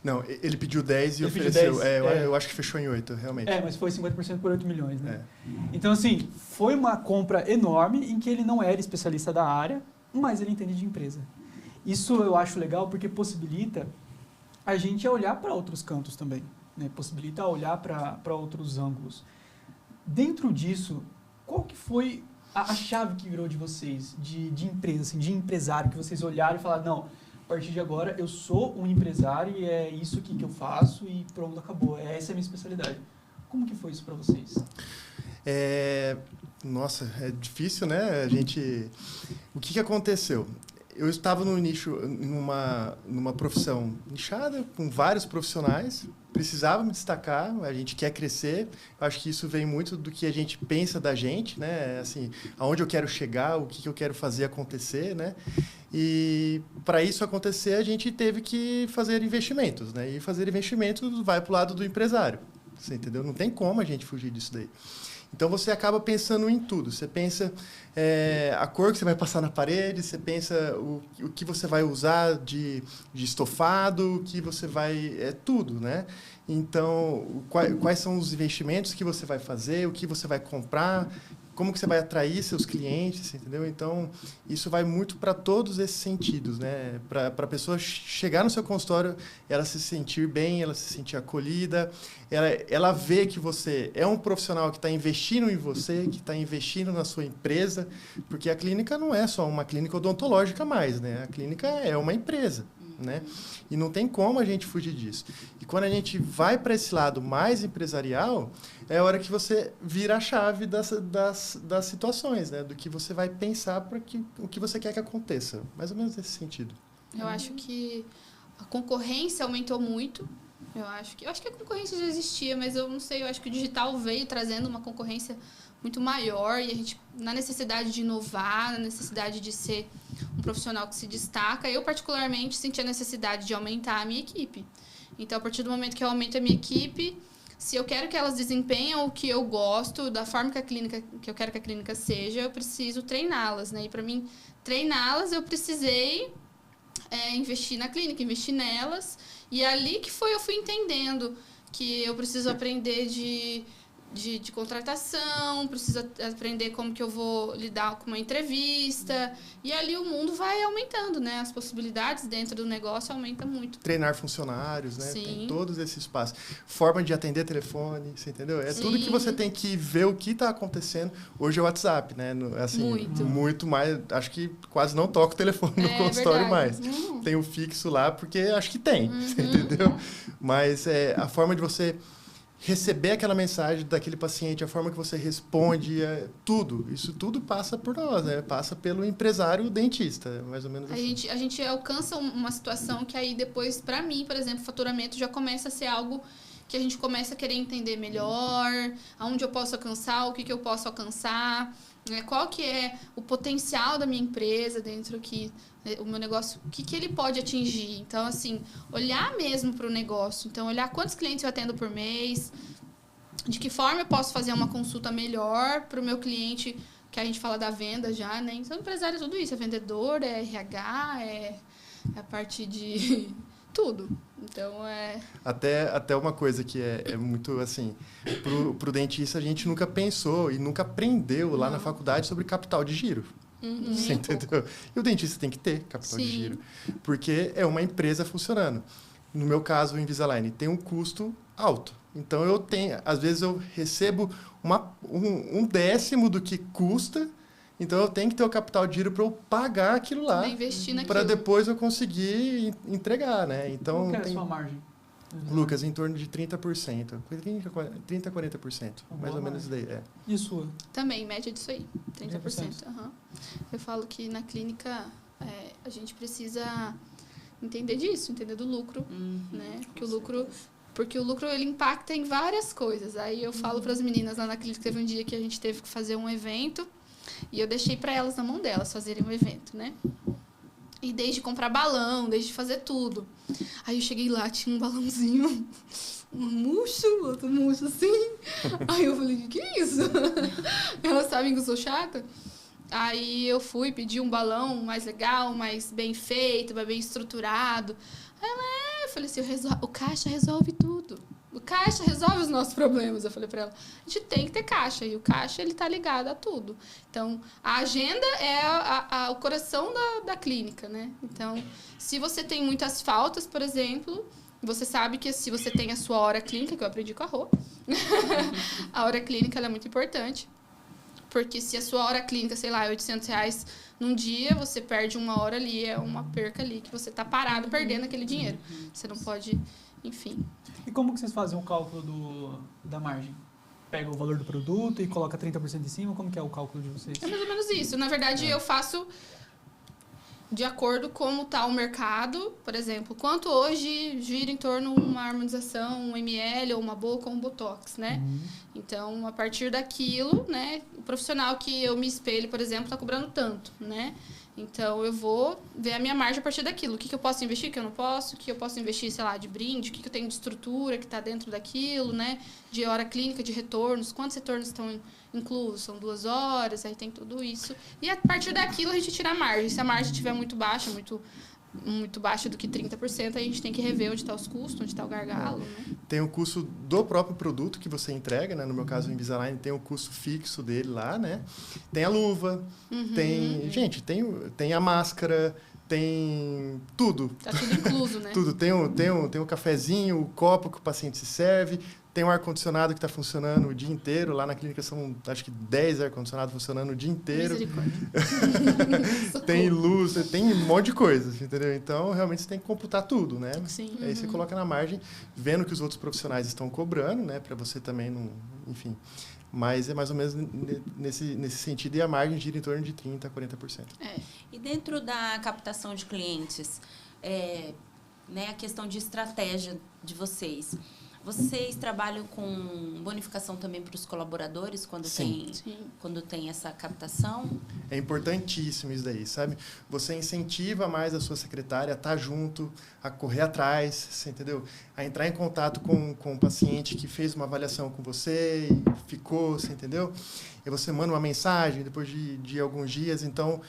Não, ele pediu 10 e ele ofereceu. 10, eu acho que fechou em 8, realmente. Mas foi 50% por 8 milhões, né? Então, assim, foi uma compra enorme em que ele não era especialista da área, mas ele entende de empresa. Isso eu acho legal porque possibilita a gente a olhar para outros cantos também. Né, possibilita olhar para outros ângulos. Dentro disso, qual que foi a chave que virou de vocês, de empresa, assim, de empresário, que vocês olharam e falaram, não, a partir de agora eu sou um empresário e é isso aqui que eu faço e pronto, acabou. Essa é a minha especialidade. Como que foi isso para vocês? Nossa, é difícil, né? O que aconteceu? eu estava no nicho, numa profissão nichada, com vários profissionais, precisava me destacar, a gente quer crescer, acho que isso vem muito do que a gente pensa da gente, né? Assim, aonde eu quero chegar, o que eu quero fazer acontecer, né? E para isso acontecer, a gente teve que fazer investimentos, né? E fazer investimentos vai para o lado do empresário, você entendeu? Não tem como a gente fugir disso daí. Então, você acaba pensando em tudo. Você pensa a cor que você vai passar na parede, você pensa o que você vai usar de estofado, o que você vai... tudo, né? Então, quais são os investimentos que você vai fazer, o que você vai comprar, como que você vai atrair seus clientes, entendeu? Então, isso vai muito para todos esses sentidos, né? Para a pessoa chegar no seu consultório, ela se sentir bem, ela se sentir acolhida, ela vê que você é um profissional que está investindo em você, que está investindo na sua empresa, porque a clínica não é só uma clínica odontológica mais, né? A clínica é uma empresa, né? E não tem como a gente fugir disso. E quando a gente vai para esse lado mais empresarial, é a hora que você vira a chave das situações, né? Do que você vai pensar para o que você quer que aconteça. Mais ou menos nesse sentido. Eu acho que a concorrência aumentou muito. Eu acho que a concorrência já existia, mas eu não sei, eu acho que o digital veio trazendo uma concorrência muito maior e a gente, na necessidade de inovar, na necessidade de ser um profissional que se destaca, eu particularmente senti a necessidade de aumentar a minha equipe. Então, a partir do momento que eu aumento a minha equipe, se eu quero que elas desempenhem o que eu gosto, da forma que eu quero que a clínica seja, eu preciso treiná-las, né? E para mim, treiná-las, eu precisei investir na clínica, investir nelas. E é ali que eu fui entendendo que eu preciso aprender de contratação, preciso aprender como que eu vou lidar com uma entrevista. E ali o mundo vai aumentando, né? As possibilidades dentro do negócio aumentam muito. Treinar funcionários, né? Sim. Tem todos esses passos. Forma de atender telefone, você entendeu? É Sim. Tudo que você tem que ver o que está acontecendo. Hoje é o WhatsApp, né? Assim, muito mais. Acho que quase não toco o telefone no consultório mais. Tem o fixo lá, porque acho que tem, você entendeu? Mas a forma de você receber aquela mensagem daquele paciente, a forma que você responde, isso tudo passa por nós, né? Passa pelo empresário dentista, mais ou menos assim. A gente alcança uma situação que aí depois, para mim, por exemplo, o faturamento já começa a ser algo que a gente começa a querer entender melhor, aonde eu posso alcançar, o que eu posso alcançar, né? Qual que é o potencial da minha empresa dentro aqui, o meu negócio, o que ele pode atingir. Então, assim, olhar mesmo para o negócio. Então, olhar quantos clientes eu atendo por mês, de que forma eu posso fazer uma consulta melhor para o meu cliente, que a gente fala da venda já, né? Então, empresário é tudo isso, é vendedor, é RH, é a parte de tudo. Então, Até uma coisa que é muito, assim, pro dentista a gente nunca pensou e nunca aprendeu lá na faculdade sobre capital de giro. Você entendeu? E o dentista tem que ter capital de giro, porque é uma empresa funcionando. No meu caso, o Invisalign tem um custo alto. Então, às vezes eu recebo um décimo do que custa. Então, eu tenho que ter o capital de giro para eu pagar aquilo lá, para depois eu conseguir entregar, né? Então, qual que é a sua margem? Lucas, em torno de 30%. 30% a 40%. Mais ou menos daí. E a sua? Também, média disso aí. 30%. Uhum. Eu falo que na clínica a gente precisa entender disso, entender do lucro, né? Porque o lucro ele impacta em várias coisas. Aí eu falo para as meninas lá na clínica, teve um dia que a gente teve que fazer um evento e eu deixei para elas na mão delas fazerem um evento, né? E desde comprar balão, desde fazer tudo. Aí eu cheguei lá, tinha um balãozinho, um murcho, outro murcho assim. Aí eu falei, que é isso? Elas sabem que eu sou chata. Aí eu fui pedir um balão mais legal, mais bem feito, mais bem estruturado. Aí ela, eu falei assim, o caixa resolve tudo. O caixa resolve os nossos problemas. Eu falei pra ela, a gente tem que ter caixa. E o caixa, ele tá ligado a tudo. Então, a agenda é o coração da clínica, né? Então, se você tem muitas faltas, por exemplo, você sabe que se você tem a sua hora clínica, que eu aprendi com a Rô, a hora clínica ela é muito importante. Porque se a sua hora clínica, sei lá, é R$800 num dia, você perde uma hora ali, é uma perca ali, que você tá parado perdendo aquele dinheiro. Você não pode... Enfim. E como que vocês fazem o cálculo da margem? Pega o valor do produto e coloca 30% em cima? Como que é o cálculo de vocês? É mais ou menos isso. Na verdade, eu faço de acordo com como está o mercado, por exemplo, quanto hoje gira em torno de uma harmonização, um ml ou uma boca ou um botox, né? Então, a partir daquilo, né, o profissional que eu me espelho, por exemplo, está cobrando tanto, né? Então, eu vou ver a minha margem a partir daquilo. O que eu posso investir, o que eu não posso, o que eu posso investir, sei lá, de brinde, o que eu tenho de estrutura que está dentro daquilo, né? De hora clínica, de retornos, quantos retornos estão inclusos? São 2 horas, aí tem tudo isso. E a partir daquilo a gente tira a margem. Se a margem estiver muito baixa, muito baixa do que 30%, a gente tem que rever onde está os custos, onde está o gargalo, né? Tem o custo do próprio produto que você entrega, né? No meu caso, o Invisalign tem o custo fixo dele lá, né? Tem a luva, tem a máscara, tem tudo. Tá tudo incluso, né? Tudo. Tem o cafezinho, o copo que o paciente se serve, tem um ar-condicionado que está funcionando o dia inteiro. Lá na clínica são, acho que 10 ar-condicionados funcionando o dia inteiro. Tem luz, tem um monte de coisa, entendeu? Então, realmente, você tem que computar tudo, né? Sim. Aí você coloca na margem, vendo que os outros profissionais estão cobrando, né? Para você também não... Enfim. Mas é mais ou menos nesse sentido. E a margem gira em torno de 30% a 40%. E dentro da captação de clientes, né, a questão de estratégia de vocês... Vocês trabalham com bonificação também para os colaboradores quando tem essa captação? É importantíssimo isso daí, sabe? Você incentiva mais a sua secretária a estar junto, a correr atrás, você entendeu? A entrar em contato com o paciente que fez uma avaliação com você e ficou, você entendeu? E você manda uma mensagem depois de alguns dias, então...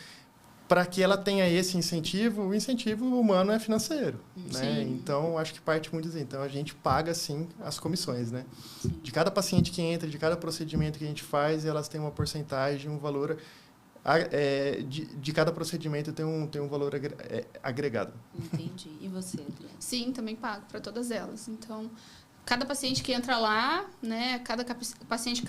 Para que ela tenha esse incentivo, o incentivo humano é financeiro, né? Então, acho que parte muito disso. Então, a gente paga, sim, as comissões, né? De cada paciente que entra, de cada procedimento que a gente faz, elas têm uma porcentagem, um valor... de cada procedimento tem um valor agregado. Entendi. E você, Adriana? Sim, também pago para todas elas. Então... Cada paciente que entra lá, né, cada paciente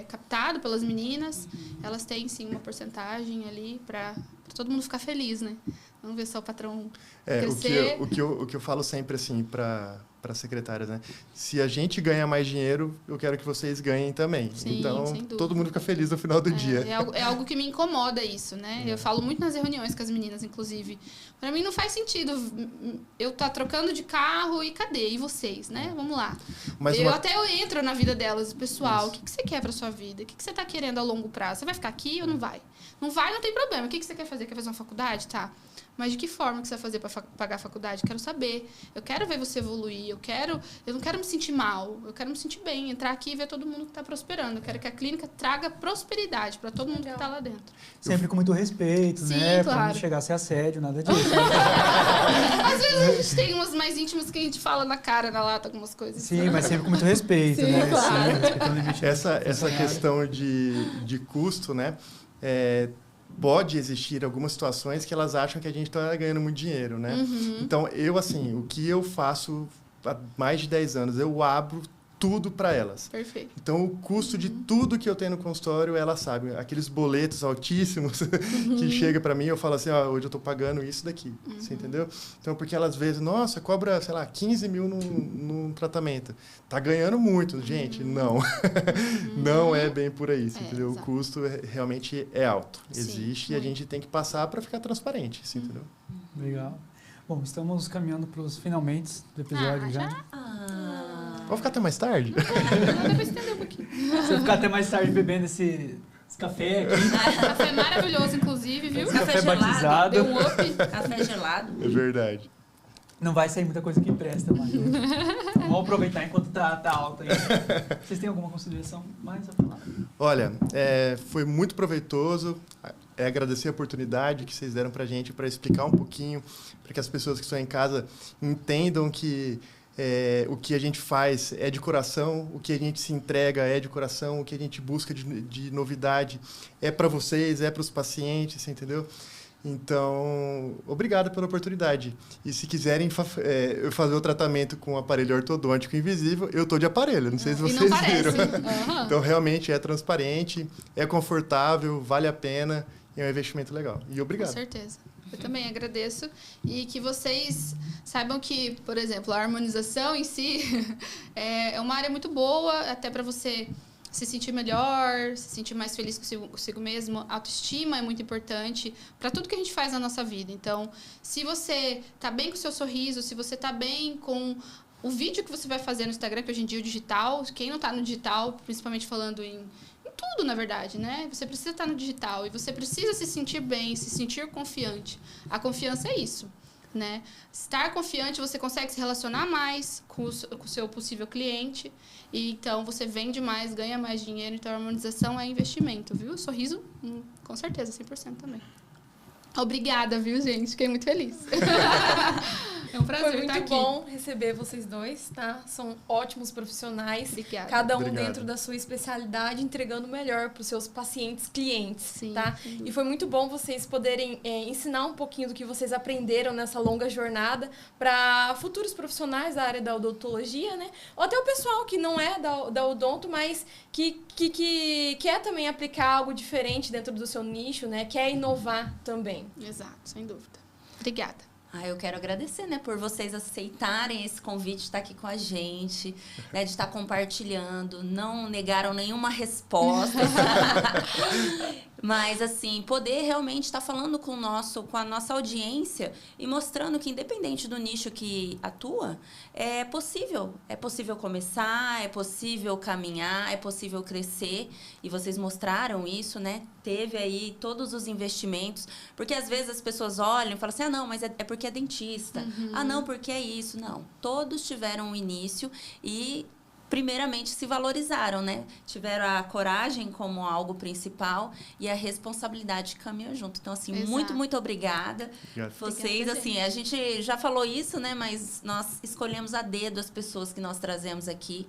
captado pelas meninas, elas têm, sim, uma porcentagem ali para todo mundo ficar feliz, né? Vamos ver só o patrão crescer. O que eu falo sempre, assim, para secretárias, né? Se a gente ganha mais dinheiro, eu quero que vocês ganhem também. Sim, então, sem dúvida. todo mundo fica feliz no final do dia. É algo que me incomoda isso, né? Eu falo muito nas reuniões com as meninas, inclusive. Para mim não faz sentido eu estar trocando de carro e cadê? E vocês, né? Vamos lá. Mas eu entro na vida delas, pessoal. Isso. O que você quer para sua vida? O que você está querendo a longo prazo? Você vai ficar aqui ou não vai? Não vai, não tem problema. O que você quer fazer? Quer fazer uma faculdade? Tá. Mas de que forma que você vai fazer para pagar a faculdade? Quero saber. Eu quero ver você evoluir. Eu não quero me sentir mal. Eu quero me sentir bem. Entrar aqui e ver todo mundo que está prosperando. Eu quero que a clínica traga prosperidade para todo mundo que está lá dentro. Sempre com muito respeito, Sim, né? claro. Para não chegar a ser assédio, nada disso. Às vezes a gente tem umas mais íntimas que a gente fala na cara, na lata, algumas coisas. Sim, mas sempre com muito respeito, Sim, né? claro. Sim, respeitando o limite essa questão de custo, né? Pode existir algumas situações que elas acham que a gente está ganhando muito dinheiro, né? Então, o que eu faço há mais de 10 anos, eu abro tudo para elas. Perfeito. Então, o custo de tudo que eu tenho no consultório, elas sabem. Aqueles boletos altíssimos que chega para mim, eu falo assim, hoje eu estou pagando isso daqui. Você entendeu? Então, porque elas vezes, nossa, cobra, sei lá, 15 mil num tratamento. Tá ganhando muito. Gente, não. Não é bem por aí, entendeu? Exato. O custo realmente é alto. Sim, existe e a gente tem que passar para ficar transparente, entendeu? Legal. Bom, estamos caminhando para os finalmente do episódio já. Vamos ficar até mais tarde? Dá pra estender um pouquinho. Você ficar até mais tarde bebendo esse café aqui. Café maravilhoso, inclusive, viu? Café gelado. batizado. Deu um up. Café gelado. É verdade. Não vai sair muita coisa que presta mais. Né? Então, vamos aproveitar enquanto tá alta aí. Vocês têm alguma consideração mais a falar? Olha, foi muito proveitoso. Agradecer a oportunidade que vocês deram para a gente para explicar um pouquinho, para que as pessoas que estão em casa entendam que o que a gente faz é de coração, o que a gente se entrega é de coração, o que a gente busca de novidade é para vocês, é para os pacientes, entendeu? Então, obrigado pela oportunidade. E se quiserem fazer o tratamento com aparelho ortodôntico invisível, eu estou de aparelho, não sei se vocês viram. Então, realmente é transparente, é confortável, vale a pena, é um investimento legal. E obrigado. Com certeza. Eu também agradeço. E que vocês saibam que, por exemplo, a harmonização em si é uma área muito boa, até para você se sentir melhor, se sentir mais feliz consigo mesmo. Autoestima é muito importante para tudo que a gente faz na nossa vida. Então, se você tá bem com o seu sorriso, se você tá bem com o vídeo que você vai fazer no Instagram, que hoje em dia é o digital, quem não tá no digital, principalmente falando em tudo, na verdade, né? Você precisa estar no digital e você precisa se sentir bem, se sentir confiante. A confiança é isso, né? Estar confiante, você consegue se relacionar mais com o seu possível cliente. E então, você vende mais, ganha mais dinheiro. Então, a harmonização é investimento, viu? Sorriso, com certeza, 100% também. Obrigada, viu, gente? Fiquei muito feliz. É um prazer estar aqui. Foi muito bom receber vocês dois, tá? São ótimos profissionais. Obrigada. Cada um Obrigado. dentro da sua especialidade, entregando o melhor para os seus pacientes, clientes, Sim, tá? E foi muito bom vocês poderem ensinar um pouquinho do que vocês aprenderam nessa longa jornada para futuros profissionais da área da odontologia, né? Ou até o pessoal que não é da odonto, mas que quer também aplicar algo diferente dentro do seu nicho, né? Quer inovar também. Exato, sem dúvida. Obrigada. Eu quero agradecer, né, por vocês aceitarem esse convite de estar aqui com a gente, né, de estar compartilhando, não negaram nenhuma resposta, mas, assim, poder realmente estar falando com a nossa audiência e mostrando que, independente do nicho que atua, é possível começar, é possível caminhar, é possível crescer, e vocês mostraram isso, né, teve aí todos os investimentos, porque às vezes as pessoas olham e falam assim, não, mas é porque é dentista, não, porque é isso, não, todos tiveram um início e primeiramente se valorizaram, né? Tiveram a coragem como algo principal e a responsabilidade que caminham junto. Então, assim, Exato. muito, muito obrigada. Obrigado. Vocês, Obrigada, assim, a gente já falou isso, né? Mas nós escolhemos a dedo as pessoas que nós trazemos aqui.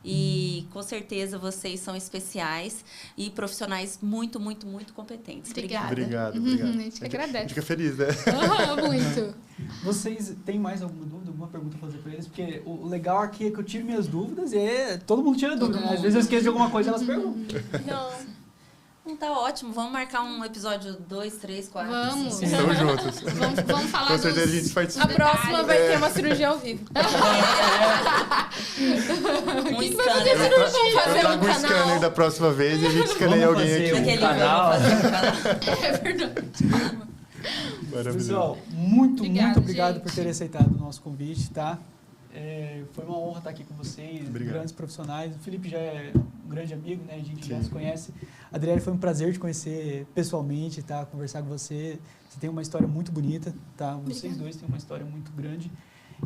E, com certeza, vocês são especiais e profissionais muito, muito, muito competentes. Obrigada. Obrigado. A gente que A agradece. gente fica feliz, né? Muito. Vocês têm mais alguma dúvida, alguma pergunta pra fazer pra eles? Porque o legal aqui é que eu tiro minhas dúvidas e todo mundo tira dúvida, né? Às vezes eu esqueço de alguma coisa e elas perguntam. Não. Não, tá ótimo. Vamos marcar um episódio 2, 3, 4. Vamos. 5. Estamos juntos. Vamos falar Com certeza a dos... gente participa. A próxima vai ter uma cirurgia ao vivo. Um scanner. Vamos fazer Eu trago um um scanner canal. da próxima vez e a gente escaneia Vamos alguém fazer aqui. Aquele canal. vamos fazer um canal. É verdade. Maravilhoso. Pessoal, muito Obrigada, obrigado gente. por terem aceitado o nosso convite, tá? Foi uma honra estar aqui com vocês, Obrigado. grandes profissionais. O Felipe já é um grande amigo, né? A gente já Sim. se conhece. Adriele, foi um prazer te conhecer pessoalmente, tá? Conversar com você. Você tem uma história muito bonita, tá? Vocês dois têm uma história muito grande.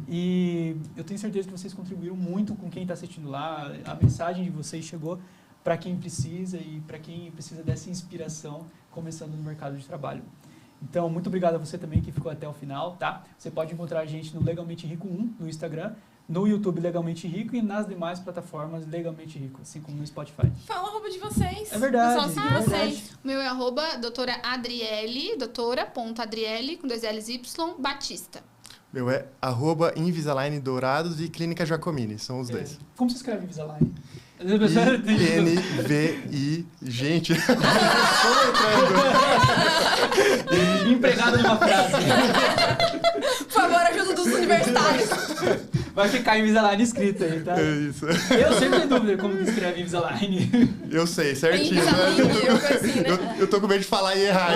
E eu tenho certeza que vocês contribuíram muito com quem está assistindo lá. A mensagem de vocês chegou para quem precisa e para quem precisa dessa inspiração começando no mercado de trabalho. Então, muito obrigado a você também que ficou até o final, tá? Você pode encontrar a gente no Legalmente Rico 1, no Instagram, no YouTube Legalmente Rico e nas demais plataformas Legalmente Rico, assim como no Spotify. Fala o arroba de vocês. É verdade, Pessoal, seguir é verdade. vocês. O meu é doutora Adriele, doutora.adriele, com 2 L's Y, Batista. Meu é @Invisalign Dourados e Clínica Giacomini. São os dois. Como se escreve Invisalign? Às vezes a pessoa tem- INVI. Gente, empregado numa frase. Por favor, ajuda dos universitários. Vai ficar Invisalign escrito aí, tá? é isso. Eu sempre tenho dúvida como que escreve Invisalign. Eu sei, certinho. Invisalign, eu coisa assim, né? Eu tô com medo de falar e errar.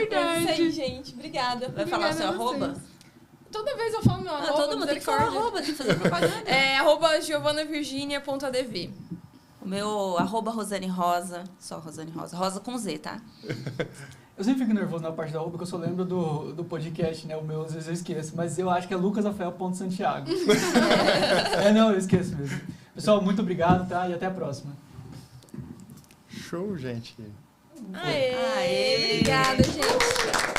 É isso aí, gente. Obrigada. Vai falar o seu Obrigada a vocês. arroba? Toda vez eu falo meu arroba. Todo mundo tem que falar misericórdia. arroba, tem que fazer propaganda. É @giovanavirginia.adv. O meu @Rosane Rosa, só Rosane Rosa, Rosa com Z, tá? Eu sempre fico nervoso na parte da roupa, porque eu só lembro do podcast, né? O meu, às vezes eu esqueço. Mas eu acho que é lucasrafael.santiago. Não, eu esqueço mesmo. Pessoal, muito obrigado, tá? E até a próxima. Show, gente. Aê. Aê. Obrigada, gente.